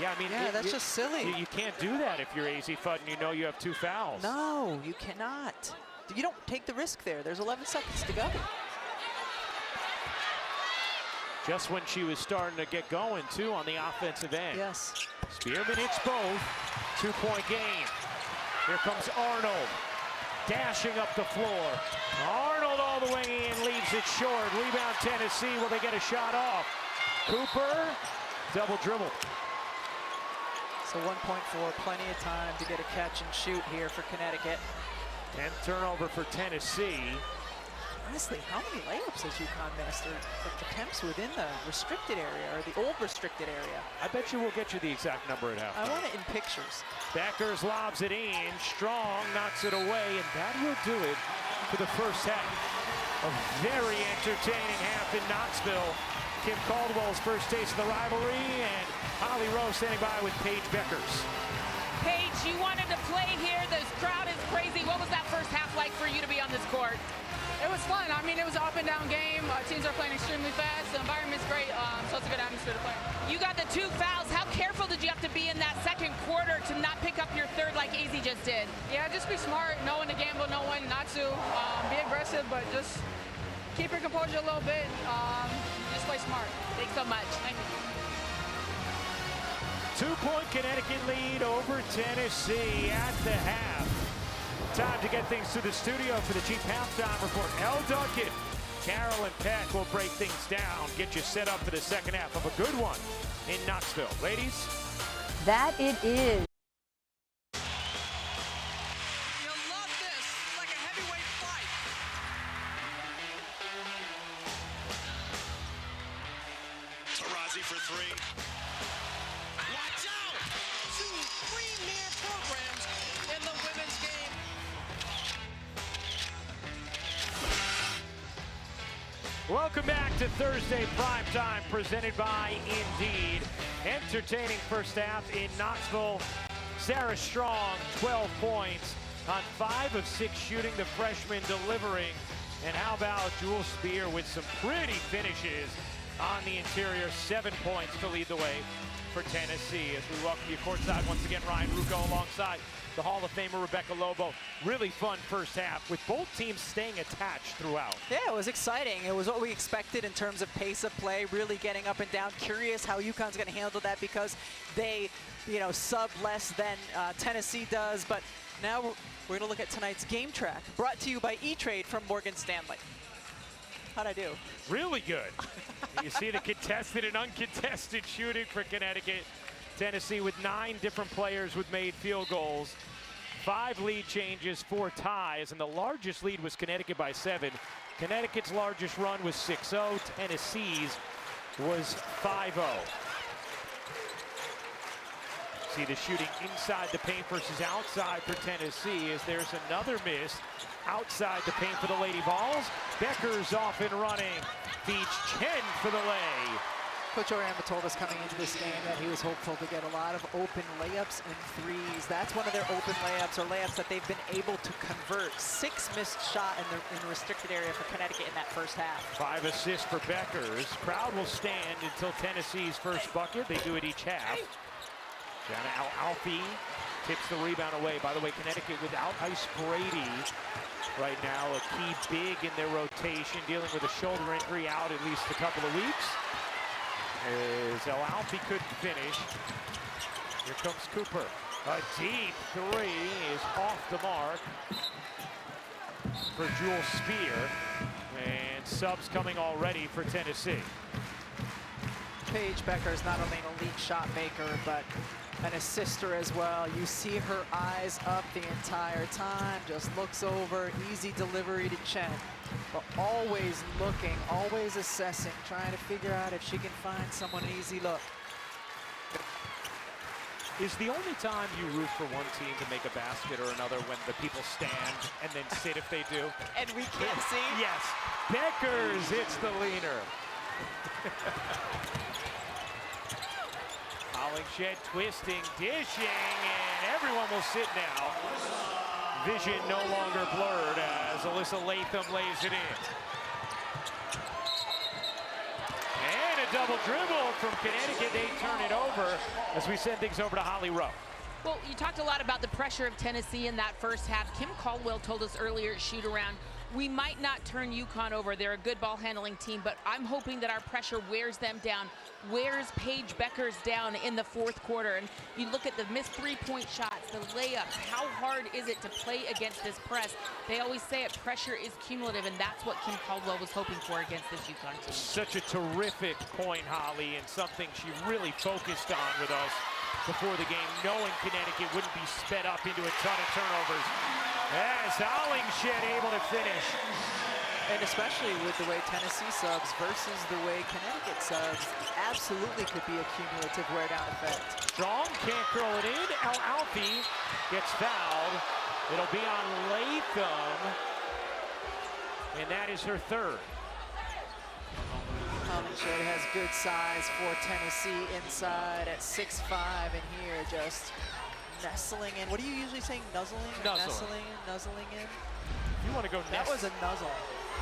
Yeah, I mean, that's just silly. You can't do that if you're AZ Fudd and you know you have 2 fouls. No, you cannot. You don't take the risk there. There's 11 seconds to go. Just when she was starting to get going, too, on the offensive end. Yes. Spearman hits both. 2-point game. Here comes Arnold. Dashing up the floor. Arnold all the way in, leaves it short. Rebound Tennessee. Will they get a shot off? Cooper, double dribble. So 1.4, plenty of time to get a catch and shoot here for Connecticut. 10th turnover for Tennessee. Honestly, how many layups has UConn missed, or attempts within the restricted area, or the old restricted area? I bet you we'll get you the exact number at halftime. I want it in pictures. Beckers lobs it in. Strong knocks it away, and that will do it for the first half. A very entertaining half in Knoxville. Kim Caldwell's first taste of the rivalry, and Holly Rowe standing by with Paige Beckers. Paige, you wanted to play here. This crowd is crazy. What was that first half like for you to be on this court? It was fun. I mean, it was an up and down game. Teams are playing extremely fast. The environment's great, so it's a good atmosphere to play. You got the 2 fouls. How careful did you have to be in that second quarter to not pick up your third like AZ just did? Yeah, just be smart, know when to gamble, know when not to. Be aggressive, but just keep your composure a little bit. Just play smart. Thanks so much. Thank you. 2-point Connecticut lead over Tennessee at the half. Time to get things to the studio for the Chief Halftime Report. Elle Duncan, Carolyn Peck will break things down, get you set up for the second half of a good one in Knoxville. Ladies? That it is. You'll love this. It's like a heavyweight fight. Taurasi for 3. Watch out! 2 premier programs in the women's game. Welcome back to Thursday Primetime, presented by Indeed. Entertaining first half in Knoxville. Sarah Strong, 12 points on 5 of 6 shooting, the freshman delivering. And how about Jewel Spear with some pretty finishes on the interior, 7 points to lead the way for Tennessee. As we welcome you courtside once again, Ryan Rucco alongside the Hall of Famer Rebecca Lobo. Really fun first half with both teams staying attached throughout. Yeah, it was exciting. It was what we expected in terms of pace of play, really getting up and down. Curious how UConn's going to handle that because they, sub less than Tennessee does. But now we're going to look at tonight's game track, brought to you by E-Trade from Morgan Stanley. How'd I do? Really good. You see the contested and uncontested shooting for Connecticut. Tennessee with 9 different players with made field goals. 5 lead changes, 4 ties, and the largest lead was Connecticut by 7. Connecticut's largest run was 6-0. Tennessee's was 5-0. See the shooting inside the paint versus outside for Tennessee as there's another miss outside the paint for the Lady Vols. Becker's off and running. Feeds Chen for the lay. Coach Oriama told us coming into this game that he was hopeful to get a lot of open layups and threes. That's one of their open layups, or layups that they've been able to convert. 6 missed shot in the restricted area for Connecticut in that first half. 5 assists for Beckers. Crowd will stand until Tennessee's first bucket. They do it each half. Jana Alfie tips the rebound away. By the way, Connecticut without Ice Brady right now, a key big in their rotation, dealing with a shoulder injury, out at least a couple of weeks. As El Alfie couldn't finish. Here comes Cooper. A deep 3 is off the mark for Jewel Spear. And subs coming already for Tennessee. Paige Becker is not only an elite shot maker, but an assister as well. You see her eyes up the entire time, just looks over, easy delivery to Chen. But always looking, always assessing, trying to figure out if she can find someone an easy look. Is the only time you root for one team to make a basket or another when the people stand and then sit if they do? And we can't see? Yes. Beckers hits the leaner. Hollingshed twisting, dishing, and everyone will sit now. Vision no longer blurred as Alyssa Latham lays it in. And a double dribble from Connecticut. They turn it over as we send things over to Holly Rowe. Well, you talked a lot about the pressure of Tennessee in that first half. Kim Caldwell told us earlier at shoot-around, we might not turn UConn over. They're a good ball handling team, but I'm hoping that our pressure wears them down, wears Paige Beckers down in the fourth quarter. And you look at the missed three-point shots, the layups, how hard is it to play against this press? They always say it, pressure is cumulative, and that's what Kim Caldwell was hoping for against this UConn team. Such a terrific point, Holly, and something she really focused on with us before the game, knowing Connecticut wouldn't be sped up into a ton of turnovers. As Hollingshed able to finish. And especially with the way Tennessee subs versus the way Connecticut subs, absolutely could be a cumulative wear-down effect. Strong can't curl it in. Alfie gets fouled. It'll be on Latham, and that is her third. Hollingshed has good size for Tennessee inside at 6'5", and here just nestling in. What are you usually saying? Nuzzling? Nuzzling. Nuzzling in? You want to go That was a nuzzle.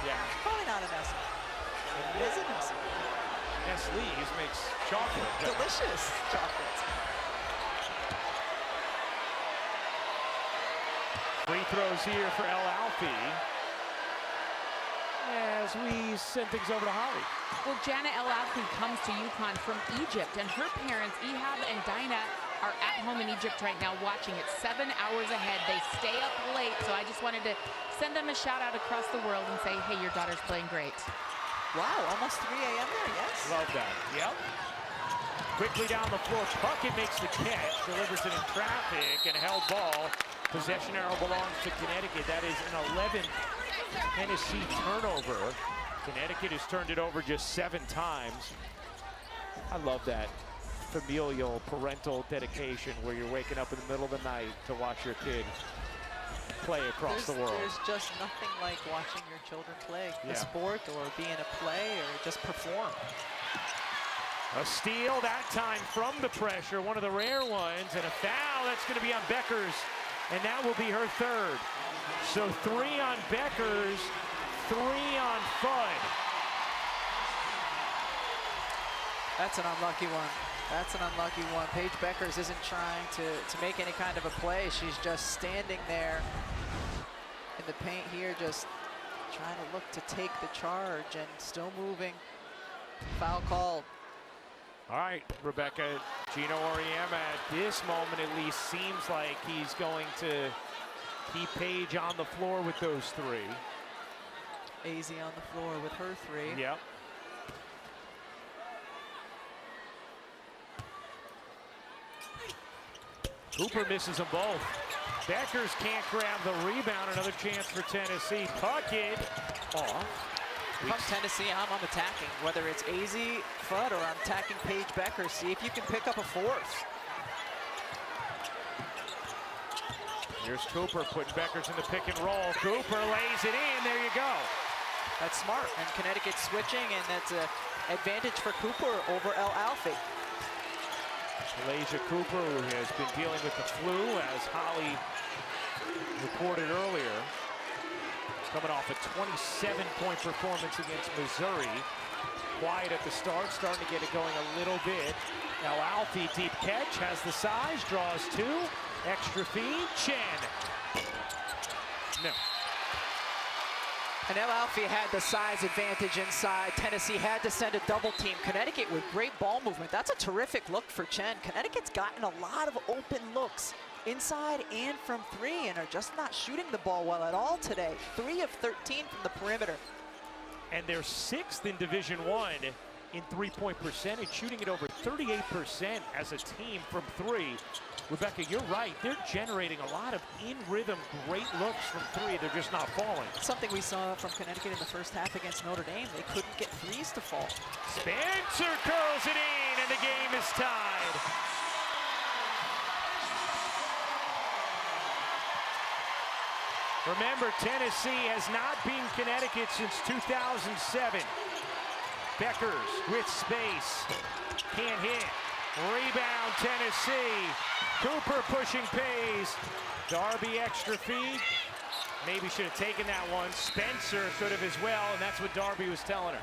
Yeah. Probably not a nestle. It is a nuzzle. Nestle's makes chocolate. Delicious chocolate. Free throws here for El Alfie. As we send things over to Holly. Well, Jana El Alfie comes to UConn from Egypt, and her parents, Ehab and Dinah, are at home in Egypt right now watching it. 7 hours ahead. They stay up late, so I just wanted to send them a shout out across the world and say, hey, your daughter's playing great. Wow, almost 3 a.m. there, yes. Love that. Yep. Quickly down the floor, Puckett makes the catch, delivers it in traffic, and held ball. Possession arrow belongs to Connecticut. That is an 11th Tennessee turnover. Connecticut has turned it over just 7 times. I love that familial, parental dedication where you're waking up in the middle of the night to watch your kid play across the world. There's just nothing like watching your children play a sport or be in a play or just perform. A steal, that time from the pressure, one of the rare ones, and a foul. That's going to be on Beckers, and that will be her third. So 3 on Beckers, 3 on Fudd. That's an unlucky one. That's an unlucky one. Paige Beckers isn't trying to make any kind of a play. She's just standing there in the paint here, just trying to look to take the charge and still moving. Foul called. All right, Rebecca, Gino Auriemma at this moment at least seems like he's going to keep Paige on the floor with those 3. AZ on the floor with her 3. Yep. Cooper misses them both. Beckers can't grab the rebound. Another chance for Tennessee. Puckett off. From Tennessee, I'm attacking. Whether it's AZ, Fudd, or I'm attacking Paige Beckers. See if you can pick up a 4th. Here's Cooper putting Beckers in the pick and roll. Cooper lays it in. There you go. That's smart. And Connecticut switching, and that's an advantage for Cooper over El Alfie. Malaysia Cooper, who has been dealing with the flu, as Holly reported earlier, coming off a 27-point performance against Missouri. Quiet at the start, starting to get it going a little bit. Now Alfie, deep catch, has the size, draws 2, extra feed, Chen. No. And El Alfie had the size advantage inside. Tennessee had to send a double team. Connecticut with great ball movement. That's a terrific look for Chen. Connecticut's gotten a lot of open looks inside and from 3 and are just not shooting the ball well at all today. 3 of 13 from the perimeter. And they're 6th in Division I in 3-point percentage, shooting it over 38% as a team from 3. Rebecca, you're right. They're generating a lot of in-rhythm, great looks from 3. They're just not falling. Something we saw from Connecticut in the first half against Notre Dame. They couldn't get 3s to fall. Spencer curls it in, and the game is tied. Remember, Tennessee has not beaten Connecticut since 2007. Beckers with space. Can't hit. Rebound, Tennessee. Cooper pushing Pays. Darby extra feed. Maybe should have taken that one. Spencer could have as well, and that's what Darby was telling her.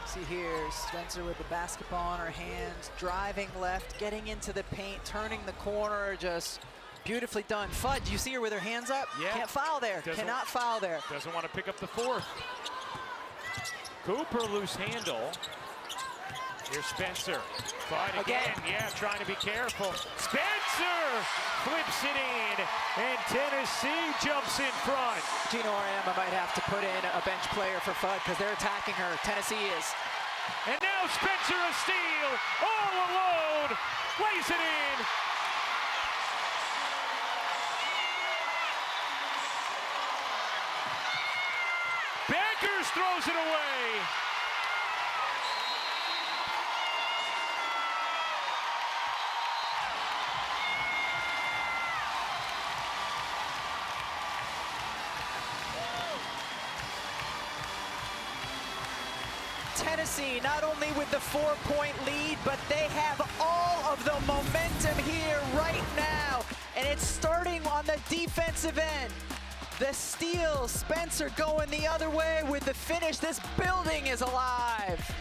See here, Spencer with the basketball in her hands, driving left, getting into the paint, turning the corner, just Beautifully done. Fudd, you see her with her hands up? Yeah. Can't foul there. Cannot foul there. Doesn't want to pick up the fourth. Cooper, loose handle. Here's Spencer. Fudd again. Yeah, trying to be careful. Spencer flips it in, and Tennessee jumps in front. Gino Auriemma might have to put in a bench player for Fudd because they're attacking her. Tennessee is. And now Spencer a steal, all alone, lays it in. Beckers throws it away. Tennessee not only with the 4-point lead, but they have all of the momentum here right now. And it's starting on the defensive end. The steal, Spencer going the other way with the finish. This building is alive.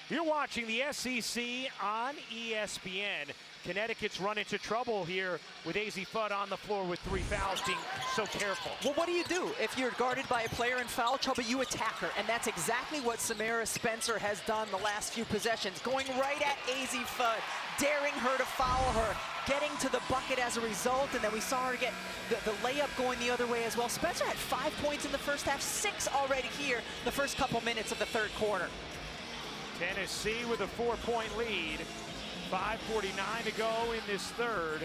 You're watching the SEC on ESPN. Connecticut's run into trouble here with AZ Fudd on the floor with 3 fouls, being so careful. Well, what do you do? If you're guarded by a player in foul trouble, you attack her. And that's exactly what Samara Spencer has done the last few possessions. Going right at AZ Fudd, daring her to foul her, getting to the bucket as a result. And then we saw her get the layup going the other way as well. Spencer had 5 points in the first half, 6 already here the first couple minutes of the third quarter. Tennessee with a 4-point lead. 5:49 to go in this third.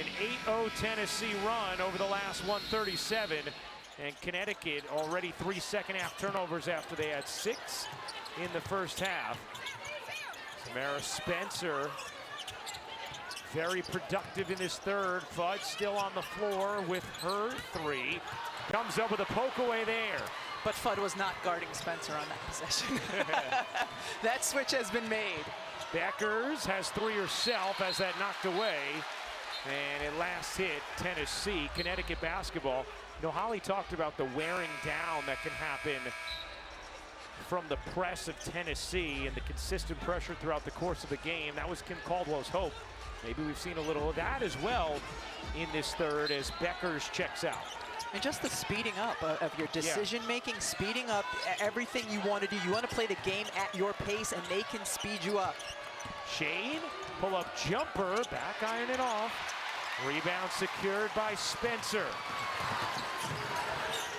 An 8-0 Tennessee run over the last 137. And Connecticut already 3 second-half turnovers after they had 6 in the first half. Samara Spencer, very productive in this third. Fudd still on the floor with her 3. Comes up with a poke away there. But Fudd was not guarding Spencer on that possession. That switch has been made. Beckers has 3 herself, has that knocked away. And it last hit Tennessee. Connecticut basketball. You know, Holly talked about the wearing down that can happen from the press of Tennessee and the consistent pressure throughout the course of the game. That was Kim Caldwell's hope. Maybe we've seen a little of that as well in this third as Beckers checks out. And just the speeding up of your decision-making, speeding up everything you want to do. You want to play the game at your pace, and they can speed you up. Shane, pull-up jumper, back iron it off. Rebound secured by Spencer.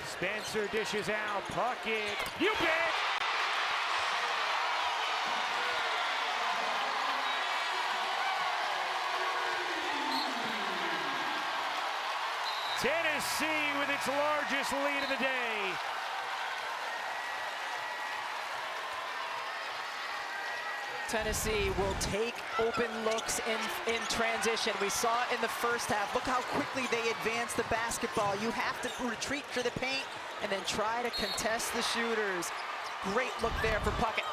Spencer dishes out, bucket, you bet! Tennessee with its largest lead of the day. Tennessee will take open looks in transition. We saw it in the first half. Look how quickly they advance the basketball. You have to retreat for the paint and then try to contest the shooters. Great look there for Puckett.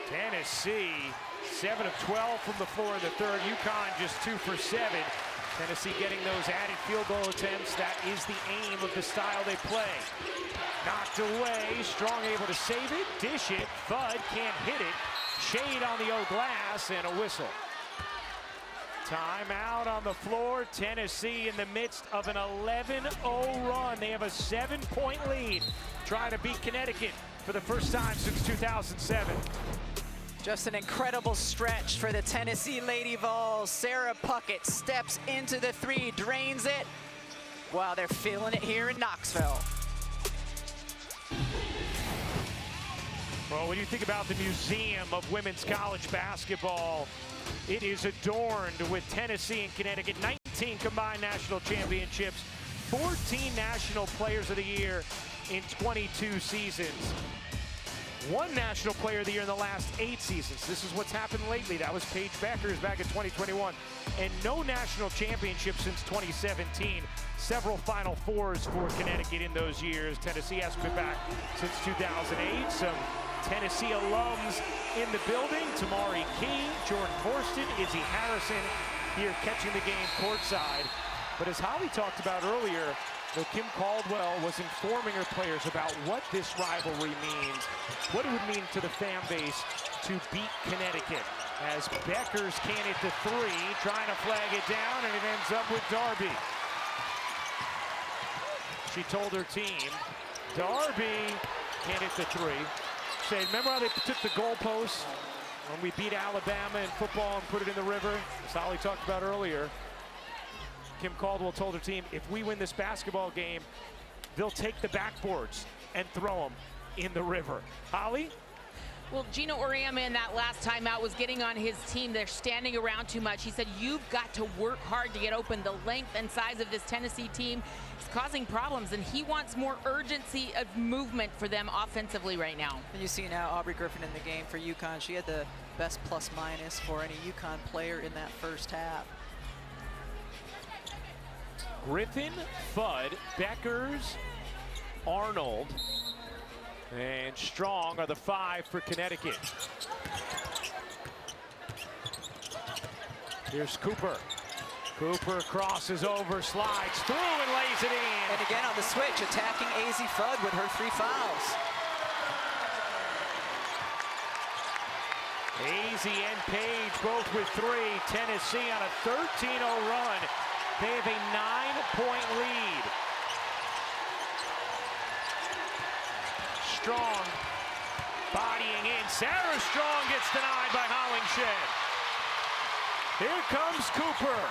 Tennessee, 7 of 12 from the floor in the third. UConn just 2 for 7. Tennessee getting those added field goal attempts. That is the aim of the style they play. Knocked away, Strong able to save it, dish it, Fudd can't hit it. Shade on the old glass and a whistle. Timeout on the floor. Tennessee in the midst of an 11-0 run. They have a 7-point lead. Trying to beat Connecticut for the first time since 2007. Just an incredible stretch for the Tennessee Lady Vols. Sarah Puckett steps into the 3, drains it. Wow, they're feeling it here in Knoxville. Well, when you think about the Museum of Women's College Basketball, it is adorned with Tennessee and Connecticut, 19 combined national championships, 14 National Players of the Year in 22 seasons. 1 National Player of the Year in the last 8 seasons. This is what's happened lately. That was Paige Beckers back in 2021. And no national championship since 2017. Several Final Fours for Connecticut in those years. Tennessee hasn't been back since 2008. Some Tennessee alums in the building. Tamari Key, Jordan Horston, Izzy Harrison here catching the game courtside. But as Holly talked about earlier, So Kim Caldwell was informing her players about what this rivalry means, what it would mean to the fan base to beat Connecticut. As Beckers can't hit the three, trying to flag it down, and it ends up with Darby. She told her team, Darby can't hit the three. Say, remember how they took the goalposts when we beat Alabama in football and put it in the river? As Holly talked about earlier. Kim Caldwell told her team, if we win this basketball game, they'll take the backboards and throw them in the river. Holly? Well, Gino Auriemma in that last timeout was getting on his team. They're standing around too much. He said, you've got to work hard to get open. The length and size of this Tennessee team is causing problems, and he wants more urgency of movement for them offensively right now. And you see now Aubrey Griffin in the game for UConn. She had the best plus-minus for any UConn player in that first half. Griffin, Fudd, Beckers, Arnold, and Strong are the 5 for Connecticut. Here's Cooper. Cooper crosses over, slides through, and lays it in. And again on the switch, attacking AZ Fudd with her 3 fouls. AZ and Page both with 3. Tennessee on a 13-0 run. They have a 9-point lead. Strong bodying in. Sarah Strong gets denied by Hollingshed. Here comes Cooper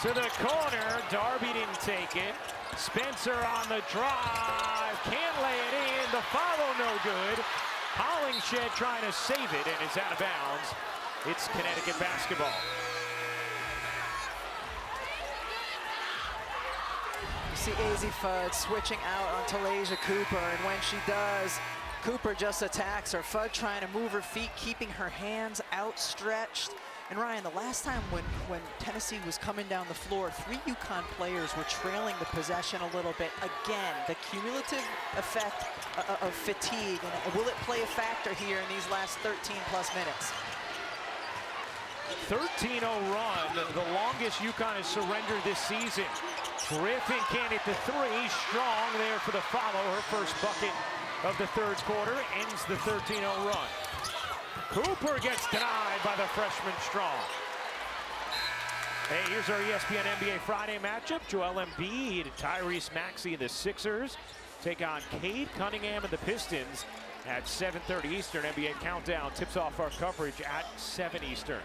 to the corner. Darby didn't take it. Spencer on the drive. Can't lay it in. The follow no good. Hollingshed trying to save it, and it's out of bounds. It's Connecticut basketball. You see AZ Fudd switching out on Talasia Cooper, and when she does, Cooper just attacks her. Fudd trying to move her feet, keeping her hands outstretched. And Ryan, the last time when Tennessee was coming down the floor, 3 UConn players were trailing the possession a little bit. Again, the cumulative effect of fatigue, and will it play a factor here in these last 13-plus minutes? 13-0 run, the longest UConn has surrendered this season. Griffin can't hit the 3. Strong there for the follow. Her first bucket of the third quarter ends the 13-0 run. Cooper gets denied by the freshman Strong. Hey, here's our ESPN NBA Friday matchup. Joel Embiid, Tyrese Maxey, and the Sixers take on Cade Cunningham and the Pistons at 7:30 Eastern. NBA Countdown tips off our coverage at 7 Eastern.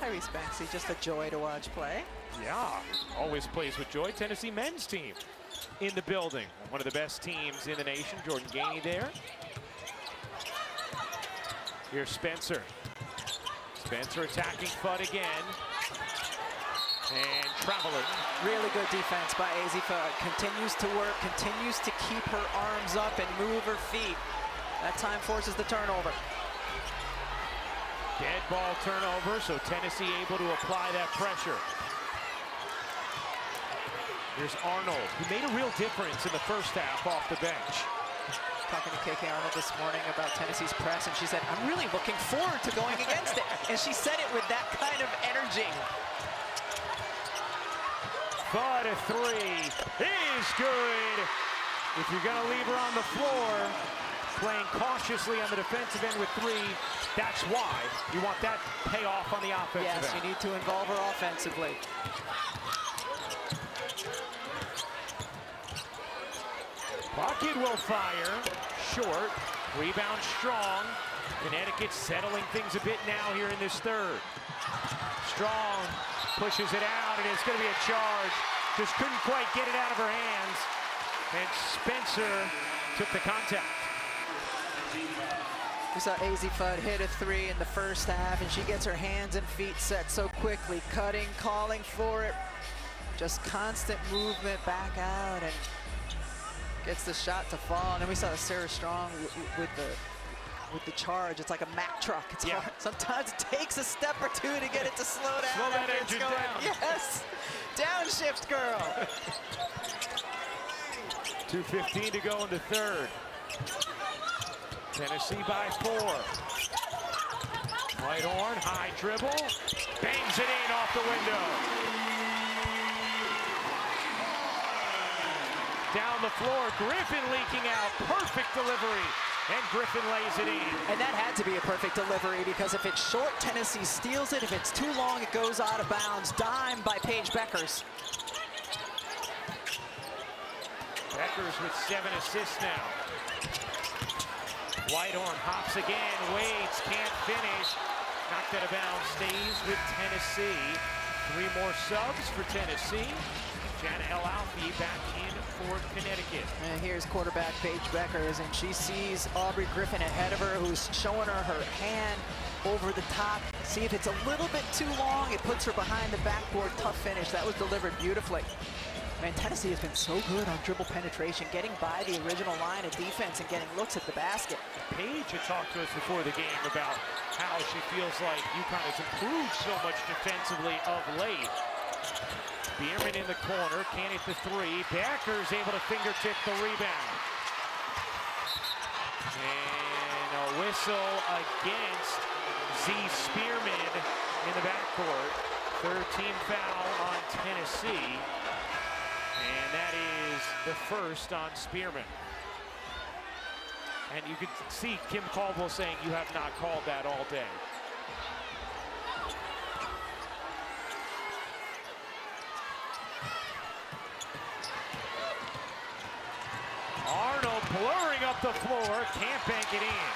Tyrese Maxey, just a joy to watch play. Yeah, always plays with joy. Tennessee men's team in the building. One of the best teams in the nation. Jordan Gainey there. Here's Spencer. Spencer attacking Fudd again. And traveling. Really good defense by AZ Fudd. Continues to work, continues to keep her arms up and move her feet. That time forces the turnover. Dead ball turnover, so Tennessee able to apply that pressure. Here's Arnold, who made a real difference in the first half off the bench. Talking to KK Arnold this morning about Tennessee's press, and she said, I'm really looking forward to going against it. And she said it with that kind of energy. Fudd a 3 is good. If you're gonna leave her on the floor, playing cautiously on the defensive end with 3, that's why you want that payoff on the offensive end. Yes, you need to involve her offensively. Bucket will fire, short, rebound Strong. Connecticut settling things a bit now here in this third. Strong pushes it out, and it's gonna be a charge. Just couldn't quite get it out of her hands. And Spencer took the contact. We saw AZ Fudd hit a 3 in the first half, and she gets her hands and feet set so quickly, cutting, calling for it. Just constant movement back out, and gets the shot to fall. And then we saw Sarah Strong with the charge. It's like a Mack truck. It's hard. Sometimes it takes a step or 2 to get it to slow down. Slow that engine down. Yes, downshift girl. 2:15 to go in the third. Tennessee by 4. Whitehorn, high dribble, bangs it in off the window. down the floor. Griffin leaking out. Perfect delivery. And Griffin lays it in. And that had to be a perfect delivery because if it's short, Tennessee steals it. If it's too long, it goes out of bounds. Dime by Paige Beckers. Beckers with 7 assists now. Whitehorn hops again, waits, can't finish. Knocked out of bounds, stays with Tennessee. 3 more subs for Tennessee. Jana El-Alfi back in for Connecticut. And here's quarterback Paige Beckers, and she sees Aubrey Griffin ahead of her, who's showing her hand over the top. See if it's a little bit too long, it puts her behind the backboard. Tough finish. That was delivered beautifully. Man, Tennessee has been so good on dribble penetration, getting by the original line of defense and getting looks at the basket. Paige had talked to us before the game about how she feels like UConn has improved so much defensively of late. Bierman in the corner, can't hit the 3. Beckers able to fingertip the rebound. And a whistle against Z Spearman in the backcourt. 13 foul on Tennessee. And that is the first on Spearman. And you could see Kim Caldwell saying, "You have not called that all day." Arnold blurring up the floor, can't bank it in.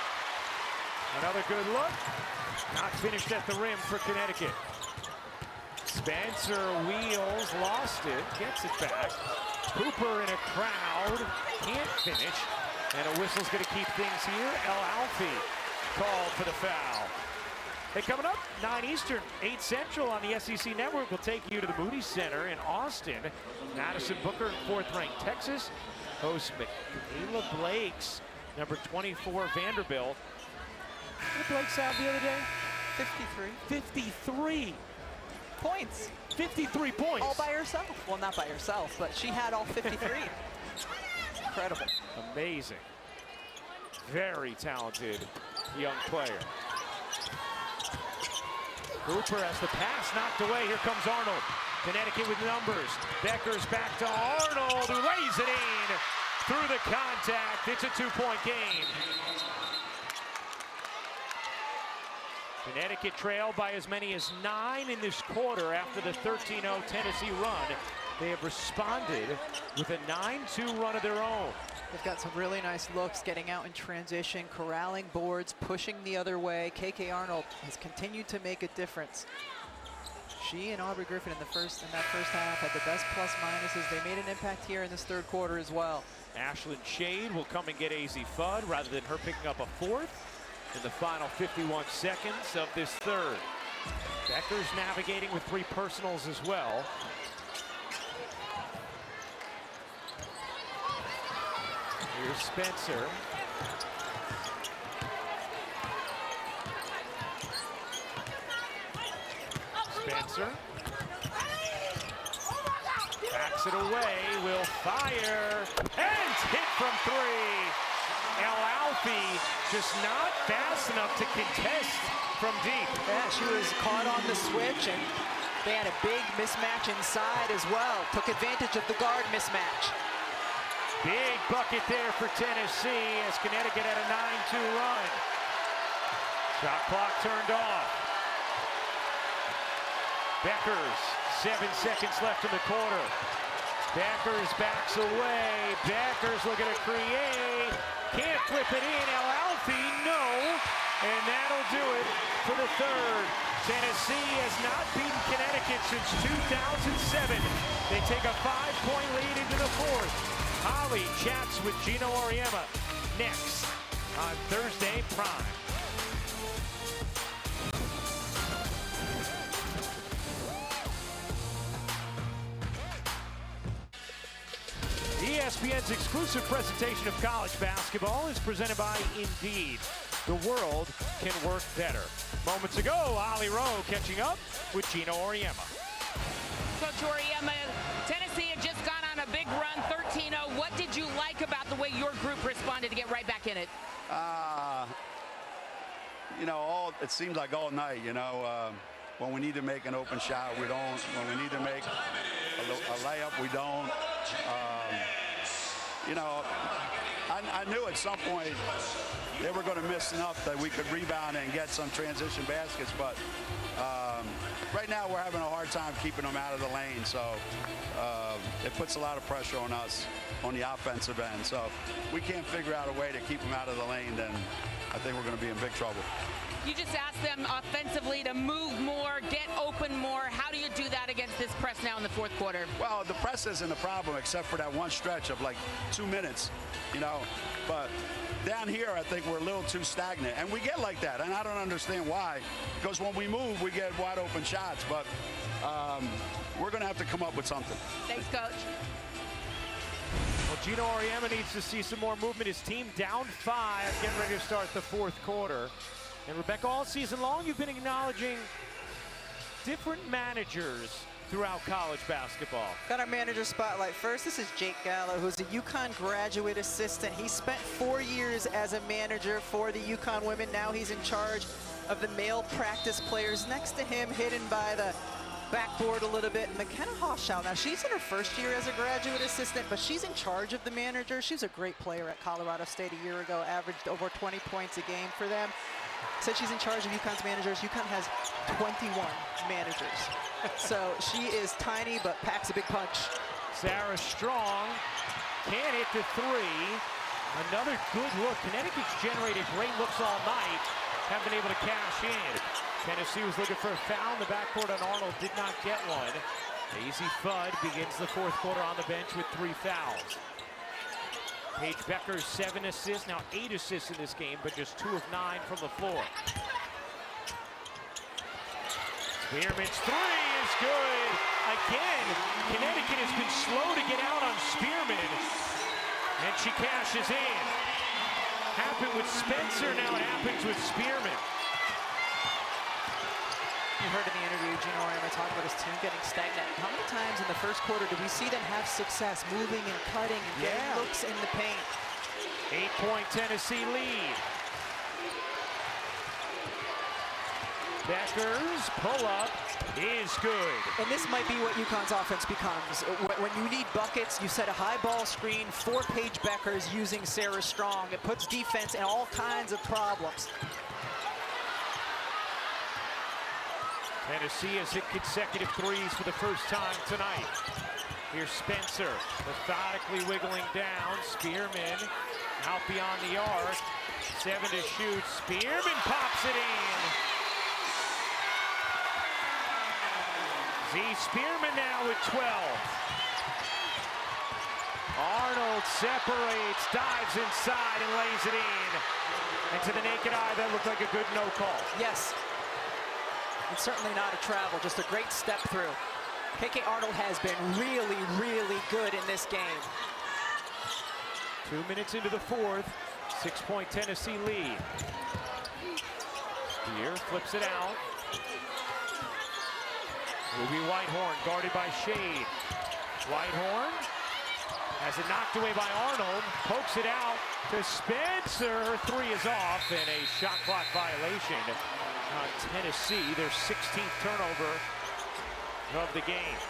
Another good look, not finished at the rim for Connecticut. Spencer wheels, lost it, gets it back. Cooper in a crowd, can't finish. And a whistle's gonna keep things here. El-Alfi called for the foul. Hey, coming up, 9 Eastern, 8 Central on the SEC Network. We'll take you to the Moody Center in Austin. Madison Booker, 4th-ranked Texas, hosts Michaela Blake's number 24 Vanderbilt. What did Blake have the other day? 53. 53 points. 53 points. All by herself. Well, not by herself, but she had all 53. Incredible. Amazing. Very talented young player. Cooper has the pass knocked away. Here comes Arnold. Connecticut with numbers. Beckers back to Arnold, who lays it in through the contact. It's a 2-point game. Connecticut trailed by as many as 9 in this quarter after the 13-0 Tennessee run. They have responded with a 9-2 run of their own. They've got some really nice looks, getting out in transition, corralling boards, pushing the other way. KK Arnold has continued to make a difference. She and Aubrey Griffin in that first half had the best plus minuses. They made an impact here in this 3rd quarter as well. Ashlyn Shade will come and get AZ Fudd rather than her picking up a 4th in the final 51 seconds of this 3rd. Beckers navigating with 3 personals as well. Here's Spencer. Spencer backs it away, will fire, and hit from 3. El-Alfi just not fast enough to contest from deep. Yeah, she was caught on the switch, and they had a big mismatch inside as well. Took advantage of the guard mismatch. Big bucket there for Tennessee as Connecticut had a 9-2 run. Shot clock turned off. Beckers, 7 seconds left in the quarter. Beckers backs away. Beckers looking to create. Can't flip it in. El-Alfi, no. And that'll do it for the 3rd. Tennessee has not beaten Connecticut since 2007. They take a 5-point lead into the 4th. Holly chats with Gino Auriemma next on Thursday Prime. ESPN's exclusive presentation of college basketball is presented by Indeed. The world can work better. Moments ago, Ali Rowe catching up with Gino Auriemma. Coach Auriemma, Tennessee had just gone on a big run, 13-0. What did you like about the way your group responded to get right back in it? You know, it seems like all night, you know, when we need to make an open shot, we don't. When we need to make a layup, we don't. you know, I knew at some point they were going to miss enough that we could rebound and get some transition baskets, but right now we're having a hard time keeping them out of the lane, so it puts a lot of pressure on us on the offensive end. So if we can't figure out a way to keep them out of the lane, then I think we're going to be in big trouble. You just asked them offensively to move more, get open more. How do you do that against this press now in the fourth quarter? Well, the press isn't a problem except for that one stretch of like 2 minutes, you know. But down here, I think we're a little too stagnant. And we get like that, and I don't understand why. Because when we move, we get wide open shots. But we're going to have to come up with something. Thanks, Coach. Well, Gino Auriemma needs to see some more movement. His team down 5, getting ready to start the fourth quarter. And Rebecca, all season long, you've been acknowledging different managers throughout college basketball. Got our manager spotlight. First, this is Jake Gallo, who's a UConn graduate assistant. He spent 4 years as a manager for the UConn women. Now he's in charge of the male practice players. Next to him, hidden by the backboard a little bit, McKenna Hochschild. Now, she's in her first year as a graduate assistant, but she's in charge of the manager. She's a great player at Colorado State a year ago, averaged over 20 points a game for them. Said she's in charge of UConn's managers. UConn has 21 managers. So she is tiny, but packs a big punch. Sarah Strong can't hit the 3. Another good look. Connecticut's generated great looks all night. Haven't been able to cash in. Tennessee was looking for a foul in the backcourt on Arnold. Did not get one. Daisy Fudd begins the fourth quarter on the bench with 3 fouls. Paige Becker's 7 assists, now 8 assists in this game, but just 2 of 9 from the floor. Spearman's 3 is good. Again, Connecticut has been slow to get out on Spearman, and she cashes in. Happened with Spencer, now it happens with Spearman. You heard in the interview, Gino Auriemma talking about his team getting stagnant. How many times in the first quarter did we see them have success moving and cutting and getting looks in the paint? 8-point Tennessee lead. Becker's pull-up is good. And this might be what UConn's offense becomes. When you need buckets, you set a high ball screen, 4 Paige Beckers using Sarah Strong. It puts defense in all kinds of problems. Tennessee has hit consecutive 3s for the first time tonight. Here's Spencer, methodically wiggling down. Spearman out beyond the arc. 7 to shoot. Spearman pops it in. Z Spearman now with 12. Arnold separates, dives inside, and lays it in. And to the naked eye, that looked like a good no call. Yes. And certainly not a travel, just a great step through. KK Arnold has been really, really good in this game. 2 minutes into the fourth, 6-point Tennessee lead. Spear flips it out. Ruby Whitehorn guarded by Shade. Whitehorn has it knocked away by Arnold, pokes it out to Spencer. Her 3 is off, and a shot clock violation on Tennessee, their 16th turnover of the game.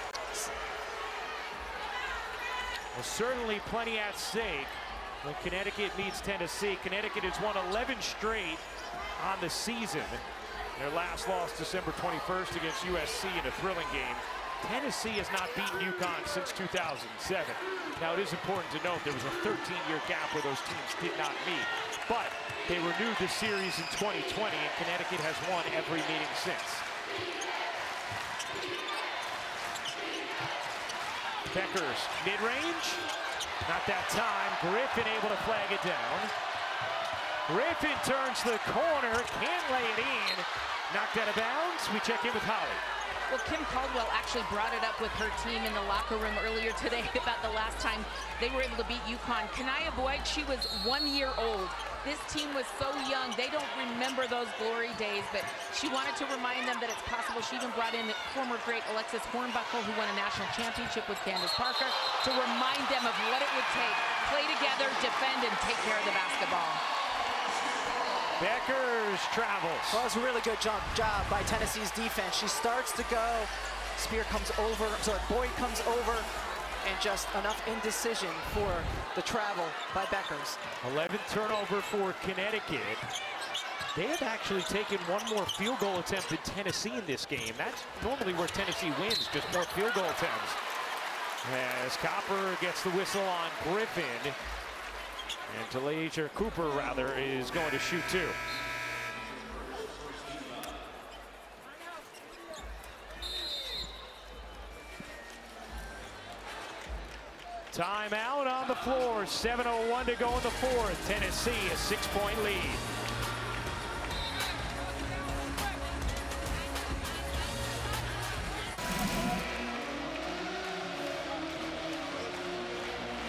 Well, certainly plenty at stake when Connecticut meets Tennessee. Connecticut has won 11 straight on the season. Their last loss December 21st against USC in a thrilling game. Tennessee has not beaten UConn since 2007. Now, it is important to note there was a 13-year gap where those teams did not meet. But they renewed the series in 2020, and Connecticut has won every meeting since. Becker's mid-range. Not that time. Griffin able to flag it down. Griffin turns the corner, can't lay it in. Knocked out of bounds. We check in with Holly. Well, Kim Caldwell actually brought it up with her team in the locker room earlier today about the last time they were able to beat UConn. Kanaya Boyd, she was 1 year old. This team was so young, they don't remember those glory days, but she wanted to remind them that it's possible. She even brought in former great Alexis Hornbuckle, who won a national championship with Candace Parker, to remind them of what it would take. Play together, defend, and take care of the basketball. Becker's travels. Well, it's a really good job by Tennessee's defense. She starts to go. Spear comes over, Boyd comes over. and just enough indecision for the travel by Beckers. 11th turnover for Connecticut. They have actually taken one more field goal attempt than Tennessee in this game. That's normally where Tennessee wins, just more field goal attempts. As Copper gets the whistle on Griffin, and Talasia Cooper, rather, is going to shoot two. Timeout on the floor, 7:01 to go in the fourth. Tennessee a 6-point lead.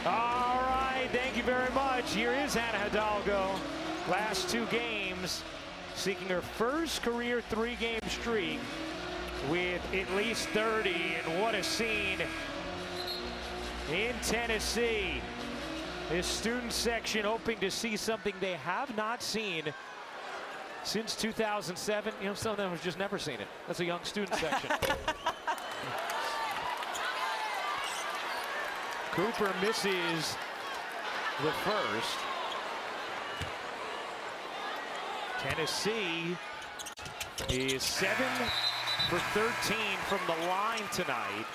All right, thank you very much. Here is Anna Hidalgo. Last two games, seeking her first career 3-game streak with at least 30. And what a scene in Tennessee. This student section hoping to see something they have not seen since 2007. You know, some of them have just never seen it. That's a young student section. Cooper misses the first. Tennessee is 7 for 13 from the line tonight.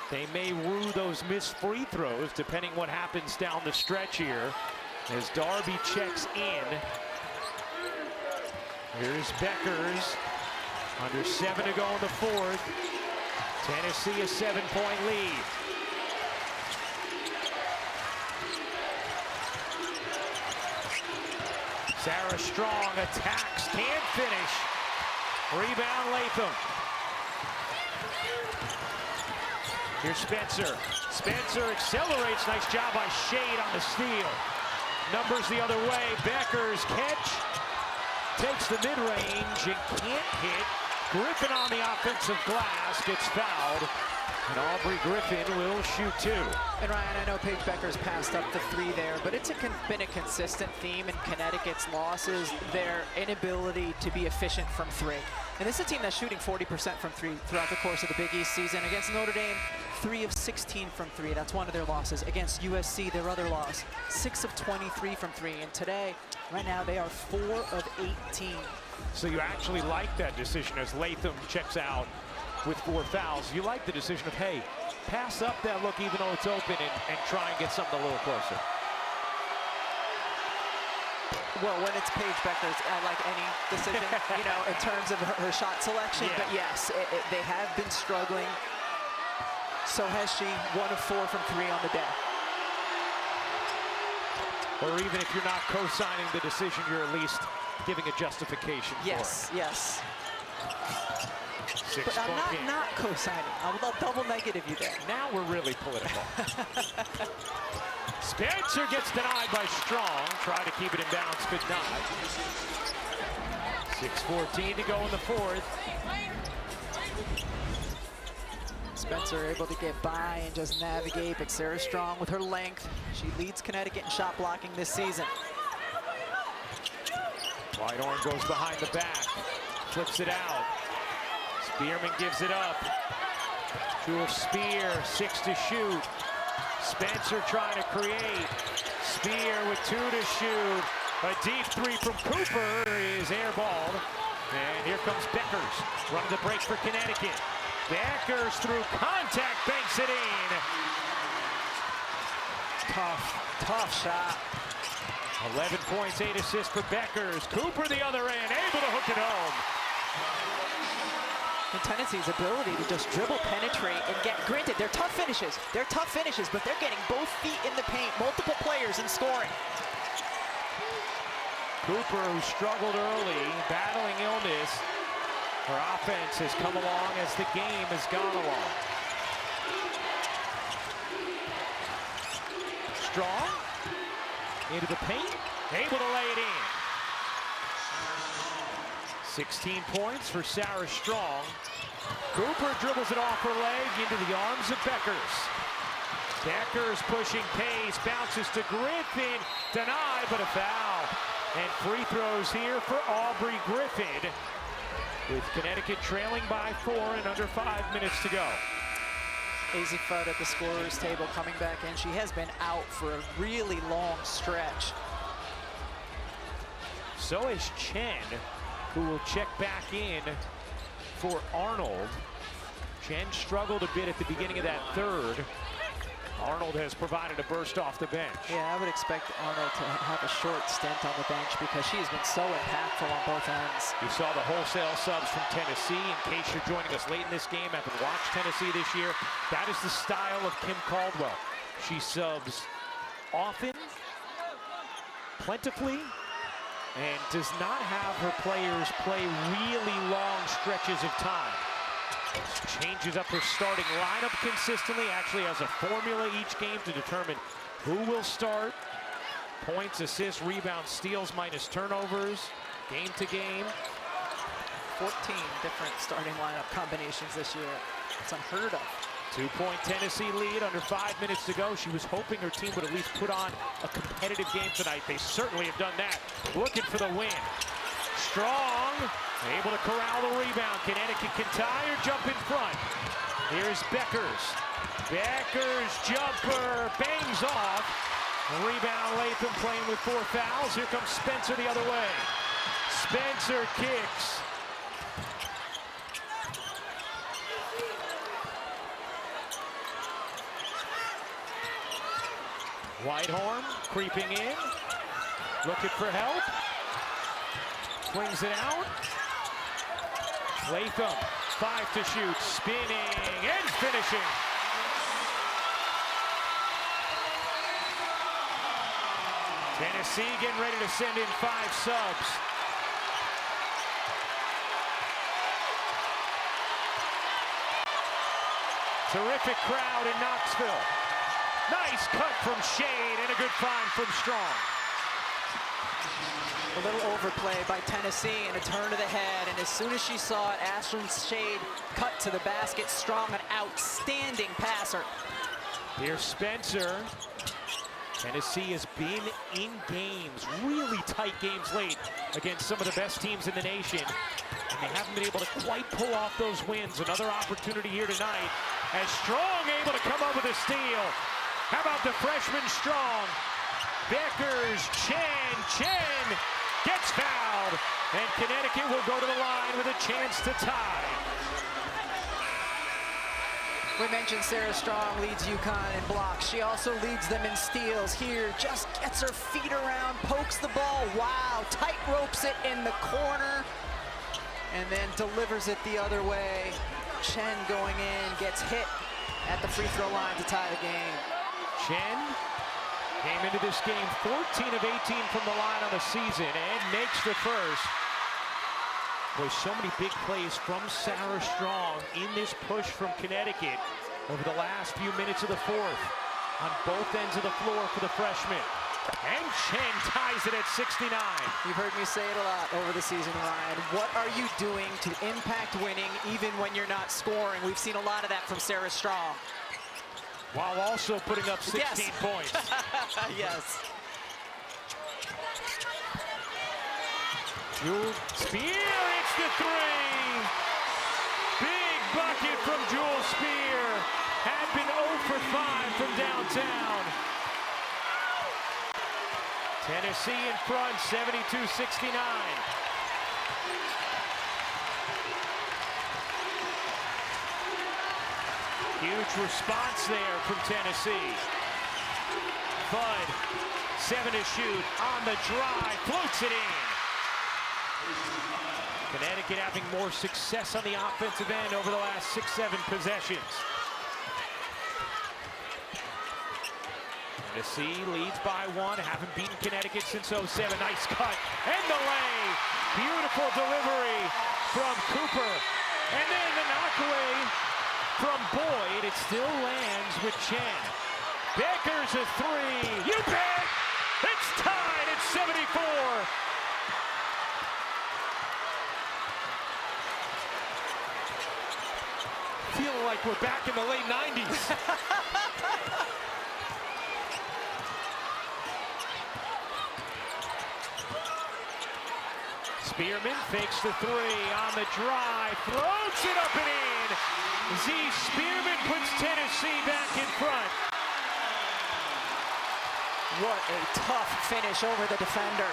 They may rue those missed free throws depending what happens down the stretch here as Darby checks in. Here's Beckers. Under 7 to go in the fourth. Tennessee a 7-point lead. Sarah Strong attacks, can't finish. Rebound Latham. Here's Spencer. Spencer accelerates. Nice job by Shade on the steal. Numbers the other way. Beckers catch. Takes the mid-range and can't hit. Griffin on the offensive glass gets fouled. And Aubrey Griffin will shoot two. And Ryan, I know Paige Beckers passed up the 3 there, but it's been a consistent theme in Connecticut's losses, their inability to be efficient from 3. And this is a team that's shooting 40% from 3 throughout the course of the Big East season. Against Notre Dame, 3 of 16 from 3. That's one of their losses. Against USC, their other loss, 6 of 23 from 3. And today, right now, they are 4 of 18. So you actually like that decision as Latham checks out with 4 fouls. You like the decision of, hey, pass up that look even though it's open and try and get something a little closer. Well, when it's Paige Beckers, I like any decision, you know, in terms of her shot selection. Yeah. But yes, they have been struggling. So has she. 1 of 4 from 3 on the day. Or even if you're not co-signing the decision, you're at least giving a justification for it. Yes. But I'm not co-signing. I'll double negative you there. Now we're really political. Spencer gets denied by Strong. Try to keep it in bounds, could not. 6:14 to go in the fourth. Spencer able to get by and just navigate, but Sarah Strong with her length. She leads Connecticut in shot blocking this season. Whitehorn goes behind the back, flips it out. Spearman gives it up. Jewel Spear, 6 to shoot. Spencer trying to create. Spear with 2 to shoot. A deep 3 from Cooper is airballed. And here comes Beckers, running the break for Connecticut. Beckers through contact, banks it in. Tough shot. 11 points, 8 assists for Beckers. Cooper the other end, able to hook it home. And Tennessee's ability to just dribble, penetrate, and get, granted, they're tough finishes, but they're getting both feet in the paint, multiple players and scoring. Cooper, who struggled early, battling illness. Her offense has come along as the game has gone along. Strong, into the paint, able to lay it in. 16 points for Sarah Strong. Cooper dribbles it off her leg into the arms of Beckers. Beckers pushing pace, bounces to Griffin, denied, but a foul. And free throws here for Aubrey Griffin, with Connecticut trailing by 4 and under 5 minutes to go. Azzi Fudd at the scorer's table coming back in. She has been out for a really long stretch. So is Chen, who will check back in for Arnold. Chen struggled a bit at the beginning of that third. Arnold has provided a burst off the bench. Yeah, I would expect Arnold to have a short stint on the bench because she has been so impactful on both ends. You saw the wholesale subs from Tennessee. In case you're joining us late in this game, haven't watched Tennessee this year, that is the style of Kim Caldwell. She subs often, plentifully, and does not have her players play really long stretches of time. Changes up her starting lineup consistently, actually has a formula each game to determine who will start. Points, assists, rebounds, steals, minus turnovers, game to game. 14 different starting lineup combinations this year. It's unheard of. 2-point Tennessee lead, under 5 minutes to go. She was hoping her team would at least put on a competitive game tonight. They certainly have done that. Looking for the win. Strong, able to corral the rebound. Connecticut can tie or jump in front. Here's Beckers. Beckers jumper bangs off. Rebound, Latham playing with 4 fouls. Here comes Spencer the other way. Spencer kicks. Whitehorn creeping in, looking for help. Swings it out. Latham, 5 to shoot, spinning and finishing. Tennessee getting ready to send in 5 subs. Terrific crowd in Knoxville. Nice cut from Shade and a good find from Strong. A little overplay by Tennessee and a turn to the head, and as soon as she saw it, Ashton Shade cut to the basket. Strong, an outstanding passer. Here's Spencer. Tennessee has been in games, really tight games late against some of the best teams in the nation, and they haven't been able to quite pull off those wins. Another opportunity here tonight as Strong able to come up with a steal. How about the freshman Strong? Beckers, Chen gets fouled, and Connecticut will go to the line with a chance to tie. We mentioned Sarah Strong leads UConn in blocks. She also leads them in steals. Here, just gets her feet around, pokes the ball. Wow, tight ropes it in the corner, and then delivers it the other way. Chen going in, gets hit at the free throw line to tie the game. Chen came into this game 14 of 18 from the line on the season and makes the first. Boy, so many big plays from Sarah Strong in this push from Connecticut over the last few minutes of the fourth on both ends of the floor for the freshman. And Chen ties it at 69. You've heard me say it a lot over the season, Ryan. What are you doing to impact winning even when you're not scoring? We've seen a lot of that from Sarah Strong. While also putting up 16 yes. points. Yes. Jewel Spear, it's the 3. Big bucket from Jewel Spear. Had been 0 for 5 from downtown. Tennessee in front, 72-69. Huge response there from Tennessee. Fudd, 7 to shoot, on the drive, floats it in. Connecticut having more success on the offensive end over the last 6-7 possessions. Tennessee leads by 1, haven't beaten Connecticut since 07. Nice cut, and the lay. Beautiful delivery from Cooper. And then the knockaway from Boyd. It still lands with Chen. Beckers a 3. You bet! It's tied at 74. Feeling like we're back in the late 90s. Spearman fakes the three on the drive, floats it up and in. Z. Spearman puts Tennessee back in front. What a tough finish over the defender.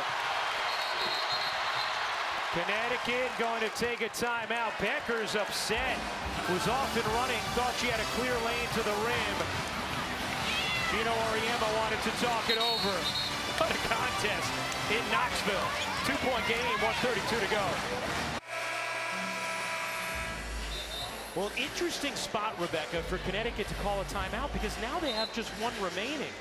Connecticut going to take a timeout. Becker's upset. Was off and running, thought she had a clear lane to the rim. Gino Auriemma wanted to talk it over. What a contest in Knoxville. 2-point game, 1:32 to go. Well, interesting spot, Rebecca, for Connecticut to call a timeout because now they have just one remaining.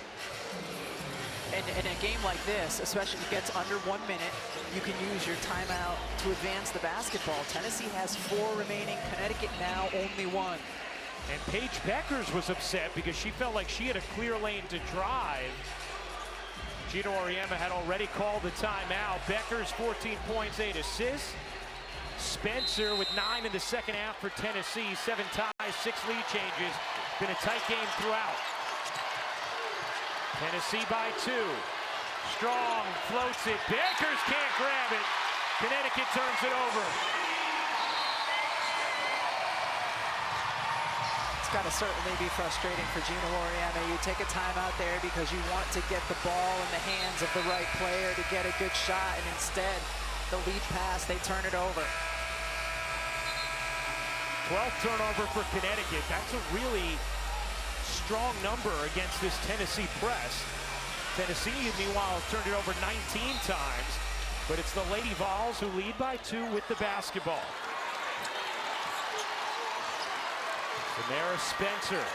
And in a game like this, especially if it gets under 1 minute, you can use your timeout to advance the basketball. Tennessee has 4 remaining, Connecticut now only 1. And Paige Beckers was upset because she felt like she had a clear lane to drive. Gino Auriemma had already called the timeout. Beckers 14 points, 8 assists. Spencer with 9 in the second half for Tennessee. 7 ties, 6 lead changes. Been a tight game throughout. Tennessee by 2. Strong floats it. Beckers can't grab it. Connecticut turns it over. It's got to certainly be frustrating for Gino Auriemma. You take a timeout there because you want to get the ball in the hands of the right player to get a good shot, and instead, the lead pass, they turn it over. 12th turnover for Connecticut. That's a really strong number against this Tennessee press. Tennessee, meanwhile, has turned it over 19 times, but it's the Lady Vols who lead by 2 with the basketball. Samara Spencer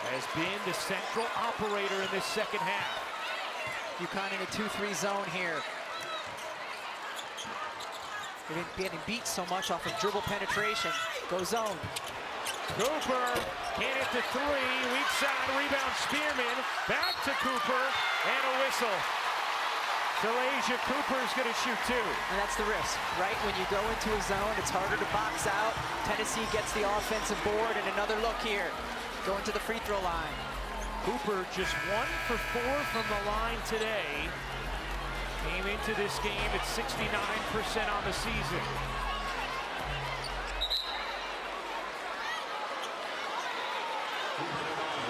has been the central operator in this second half. UConn in a 2-3 zone here. They've been getting beat so much off of dribble penetration. Go zone. Cooper can't hit the 3. Weak side rebound. Spearman back to Cooper and a whistle. Delasia Cooper's going to shoot 2. And that's the risk, right? When you go into a zone, it's harder to box out. Tennessee gets the offensive board, and another look here. Going to the free throw line. Cooper just 1 for 4 from the line today. Came into this game at 69% on the season.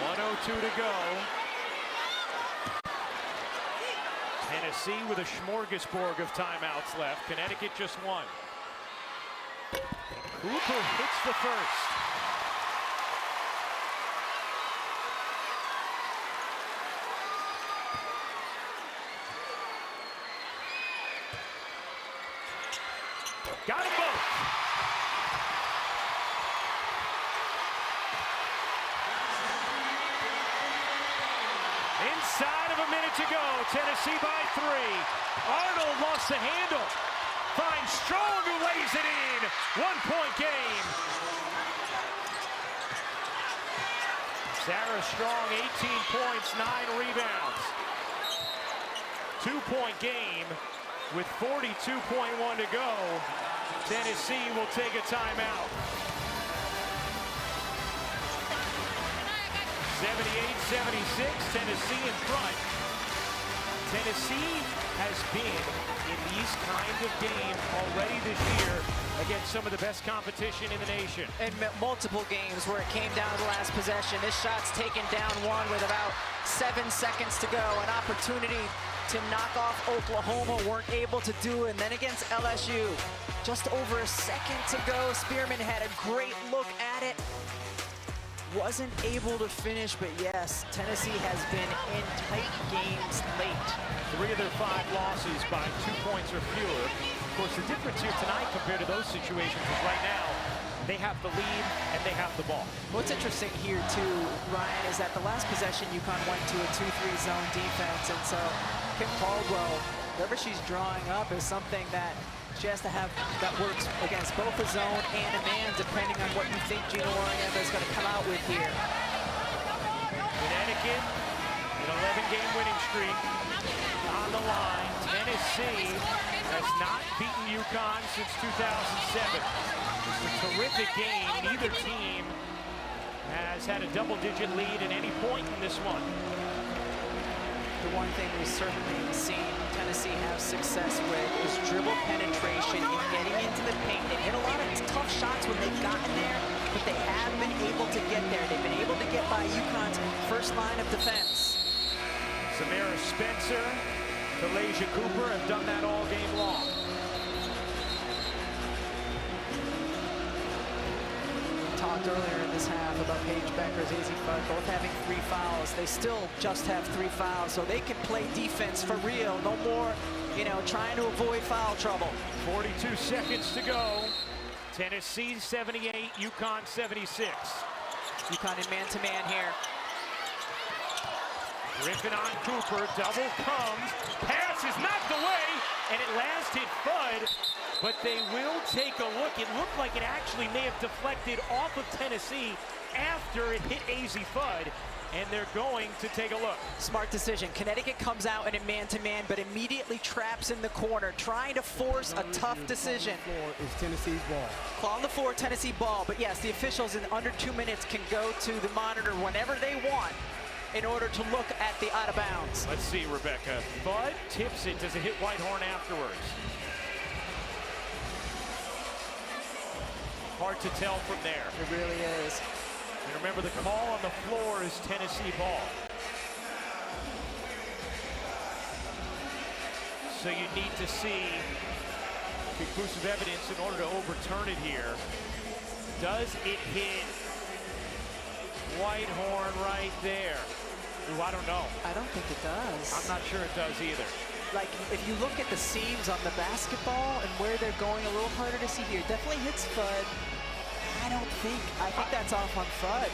.102 to go. Tennessee with a smorgasbord of timeouts left. Connecticut just 1. Cooper hits the first. Got them both. Inside of a minute to go. Tennessee by 3. Arnold lost the handle. Finds Strong, who lays it in. 1-point game. Sarah Strong, 18 points, 9 rebounds. 2-point game with 42.1 to go. Tennessee will take a timeout. 78-76, Tennessee in front. Tennessee has been in these kinds of games already this year against some of the best competition in the nation. And multiple games where it came down to the last possession. This shot's taken down 1 with about 7 seconds to go. An opportunity to knock off Oklahoma, weren't able to do it. And then against LSU, just over a second to go. Spearman had a great look at it. Wasn't able to finish, but yes, Tennessee has been in tight games late. 3 of their 5 losses by 2 points or fewer. Of course, the difference here tonight compared to those situations is right now, they have the lead and they have the ball. What's interesting here too, Ryan, is that the last possession UConn went to a 2-3 zone defense, and so Kim Caldwell, whatever she's drawing up is something that she has to have that works against both a zone and a man, depending on what you think Gino Auriemma is going to come out with here. Connecticut, an 11-game winning streak on the line. Tennessee has not beaten UConn since 2007. It's a terrific game. Neither team has had a double-digit lead at any point in this one. The one thing we've certainly seen Tennessee have success with is dribble penetration and getting into the paint. They hit a lot of tough shots when they've gotten there, but they have been able to get there. They've been able to get by UConn's first line of defense. Samara Spencer, Kalasia Cooper have done that all game long. Talked earlier in this half about Paige Becker's Easy Fudd both having 3 fouls. They still just have 3 fouls, so they can play defense for real. No more, trying to avoid foul trouble. 42 seconds to go. Tennessee 78, UConn 76. UConn in man-to-man here. Griffin on Cooper, double comes, pass is knocked away, and it last hit Fudd, but they will take a look. It looked like it actually may have deflected off of Tennessee after it hit AZ Fudd, and they're going to take a look. Smart decision. Connecticut comes out in a man-to-man, but immediately traps in the corner, trying to force a tough decision. It's Tennessee's ball. Claw on the floor, Tennessee ball, but yes, the officials in under 2 minutes can go to the monitor whenever they want in order to look at the out of bounds. Let's see, Rebecca. Fudd tips it. Does it hit Whitehorn afterwards? Hard to tell from there. It really is. And remember, the call on the floor is Tennessee ball. So you need to see conclusive evidence in order to overturn it here. Does it hit Whitehorn right there? Ooh, I don't know. I don't think it does. I'm not sure it does either. Like, if you look at the seams on the basketball and where they're going, a little harder to see here. Definitely hits Fudd. I think that's off on Fudd.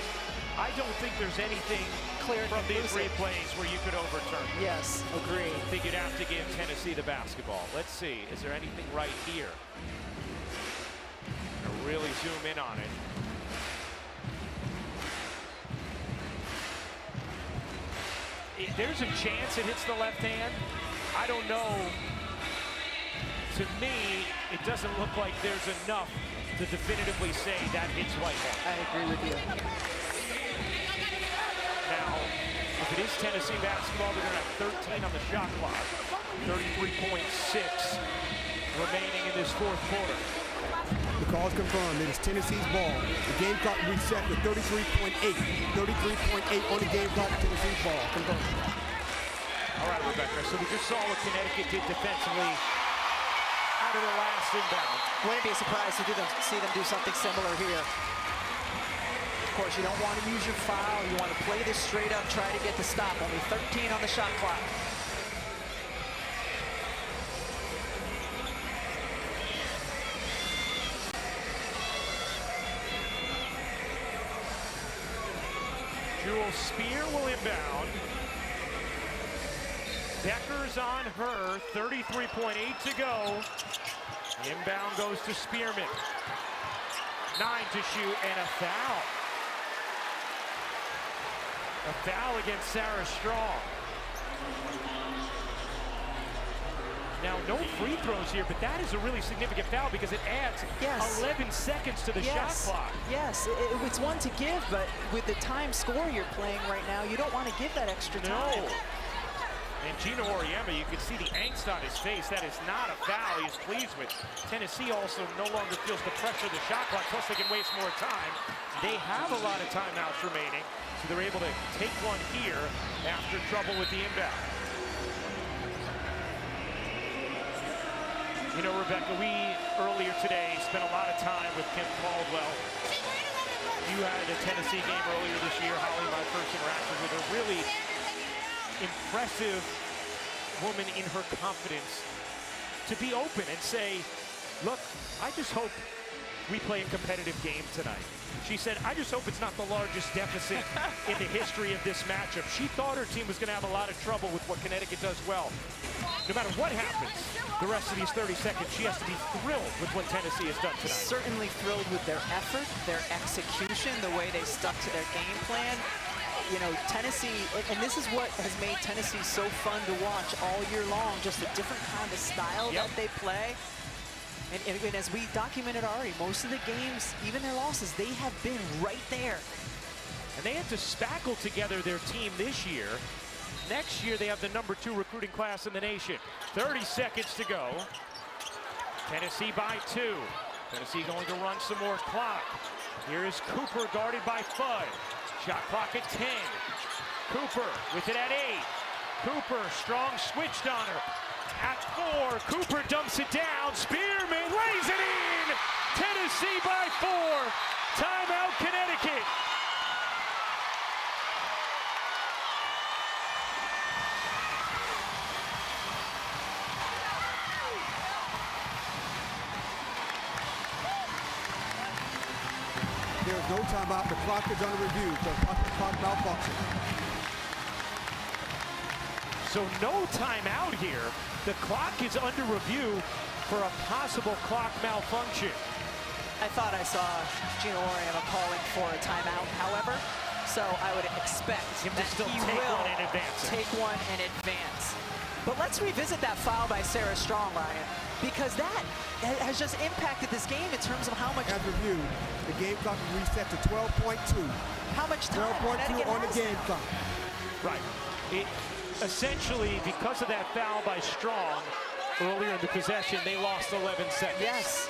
I don't think there's anything clear from these replays where you could overturn. Yes, agree. I think you'd have to give Tennessee the basketball. Let's see, is there anything right here? I'll really zoom in on it. There's a chance it hits the left hand. I don't know. To me, it doesn't look like there's enough to definitively say that hits Whitehorn. I agree with you. Now, if it is Tennessee basketball, they're going to have 13 on the shot clock. 33.6 remaining in this fourth quarter. The call is confirmed. It is Tennessee's ball. The game clock reset to 33.8. 33.8 on the game clock. Tennessee's ball. Confirmed. All right, Rebecca. So we just saw what Connecticut did defensively out of the last inbound. Wouldn't be surprised to see them do something similar here. Of course, you don't want to use your foul. You want to play this straight up, try to get the stop. Only 13 on the shot clock. Jewel Spear will inbound. Becker's on her, 33.8 to go. Inbound goes to Spearman. 9 to shoot and a foul. A foul against Sarah Strong. Now, no free throws here, but that is a really significant foul because it adds 11 seconds to the shot clock. Yes, it's one to give, but with the time score you're playing right now, you don't want to give that extra time. No. And Gino Auriemma, you can see the angst on his face. That is not a foul he's pleased with. Tennessee also no longer feels the pressure of the shot clock, plus they can waste more time. They have a lot of timeouts remaining, so they're able to take one here after trouble with the inbound. You know, Rebecca, we earlier today spent a lot of time with Kim Caldwell. You had a Tennessee game earlier this year. Holly, my first interaction with her, really impressive woman in her confidence to be open and say, look, I just hope we play a competitive game tonight. She said, I just hope it's not the largest deficit in the history of this matchup. She thought her team was going to have a lot of trouble with what Connecticut does well. No matter what happens the rest of these 30 seconds, she has to be thrilled with what Tennessee has done tonight. Certainly thrilled with their effort, their execution, the way they stuck to their game plan. You know, Tennessee, and this is what has made Tennessee so fun to watch all year long, just a different kind of style that they play. And as we documented already, most of the games, even their losses, they have been right there. And they had to spackle together their team this year next year they have the #2 recruiting class in the nation. 30 seconds to go. Tennessee by 2. Tennessee going to run some more clock. Here is Cooper guarded by Fudd. Shot clock at 10. Cooper with it at 8. Cooper, strong switched on her. At 4, Cooper dumps it down. Spearman lays it in. Tennessee by 4. Timeout, Connecticut. There's no timeout. The clock is under review for clock malfunction. So no timeout here. The clock is under review for a possible clock malfunction. I thought I saw Gino Auriemma calling for a timeout, however, so I would expect him that to still he take will one and advance. take one and advance. But let's revisit that foul by Sarah Strong, Ryan, because that has just impacted this game in terms of how much... As reviewed, the game clock is reset to 12.2. How much time 12.2 on the game clock. Right. It, essentially, because of that foul by Strong earlier in the possession, they lost 11 seconds. Yes.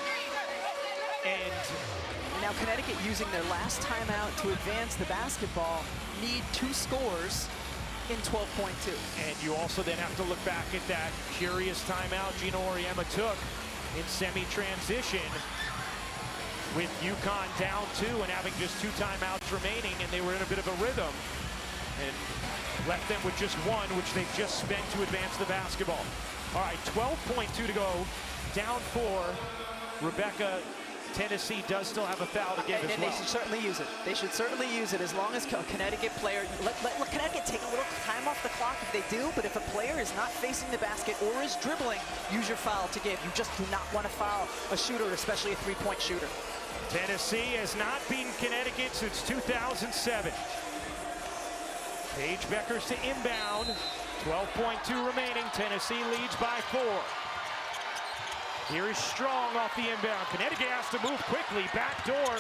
And now Connecticut, using their last timeout to advance the basketball, need 2 scores in 12.2. And you also then have to look back at that curious timeout Gino Auriemma took in semi-transition with UConn down 2 and having just 2 timeouts remaining, and they were in a bit of a rhythm and left them with just 1, which they've just spent to advance the basketball. All right, 12.2 to go, down 4. Rebecca, Tennessee does still have a foul to give as well. They should certainly use it. They should certainly use it as long as a Connecticut player, let Connecticut take a little time off the clock if they do, but if a player is not facing the basket or is dribbling, use your foul to give. You just do not want to foul a shooter, especially a 3-point shooter. Tennessee has not beaten Connecticut since 2007. Paige Beckers to inbound. 12.2 remaining. Tennessee leads by 4. Here is Strong off the inbound. Connecticut has to move quickly. Back door.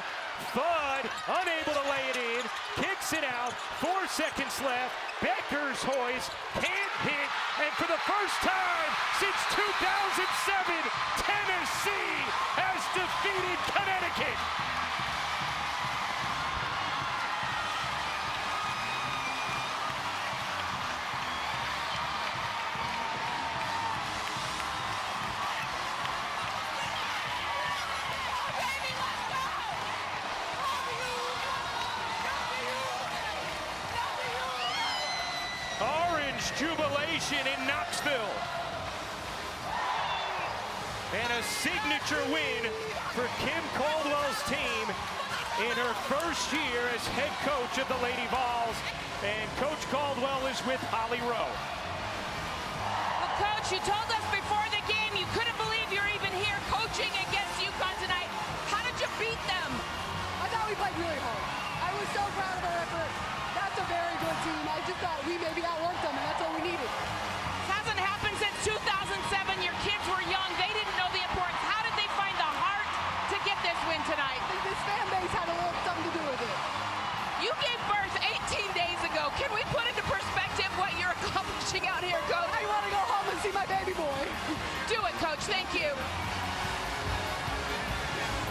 Fudd unable to lay it in. Kicks it out. 4 seconds left. Beckers hoist. Can't hit. And for the first time since 2007, Tennessee has defeated Connecticut. Orange jubilation in Knoxville. And a signature win for Kim Caldwell's team in her first year as head coach of the Lady Vols. And Coach Caldwell is with Holly Rowe. Well, Coach, you told us before the game you couldn't believe you're even here coaching against UConn tonight. How did you beat them? I thought we played really hard. I was so proud of our effort. That's a very good team. I just thought we maybe outworked them, and that's all we needed. It hasn't happened since 2007. Your kids were young. They didn't know the importance. How did they find the heart to get this win tonight? I think this fan base had a little something to do with it. You gave birth 18 days ago. Can we put into perspective what you're accomplishing out here, Coach? I want to go home and see my baby boy. Do it, Coach. Thank you.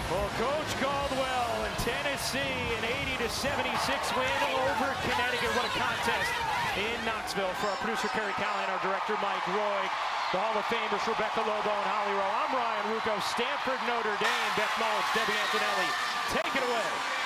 For Coach Caldwell and Tennessee, an 80-76 win over Connecticut. What a contest in Knoxville. For our producer, Kerry Callahan, our director, Mike Roy, the Hall of Famers, Rebecca Lobo and Holly Rowe. I'm Ryan Rucco, Stanford, Notre Dame, Beth Mullins, Debbie Antonelli. Take it away.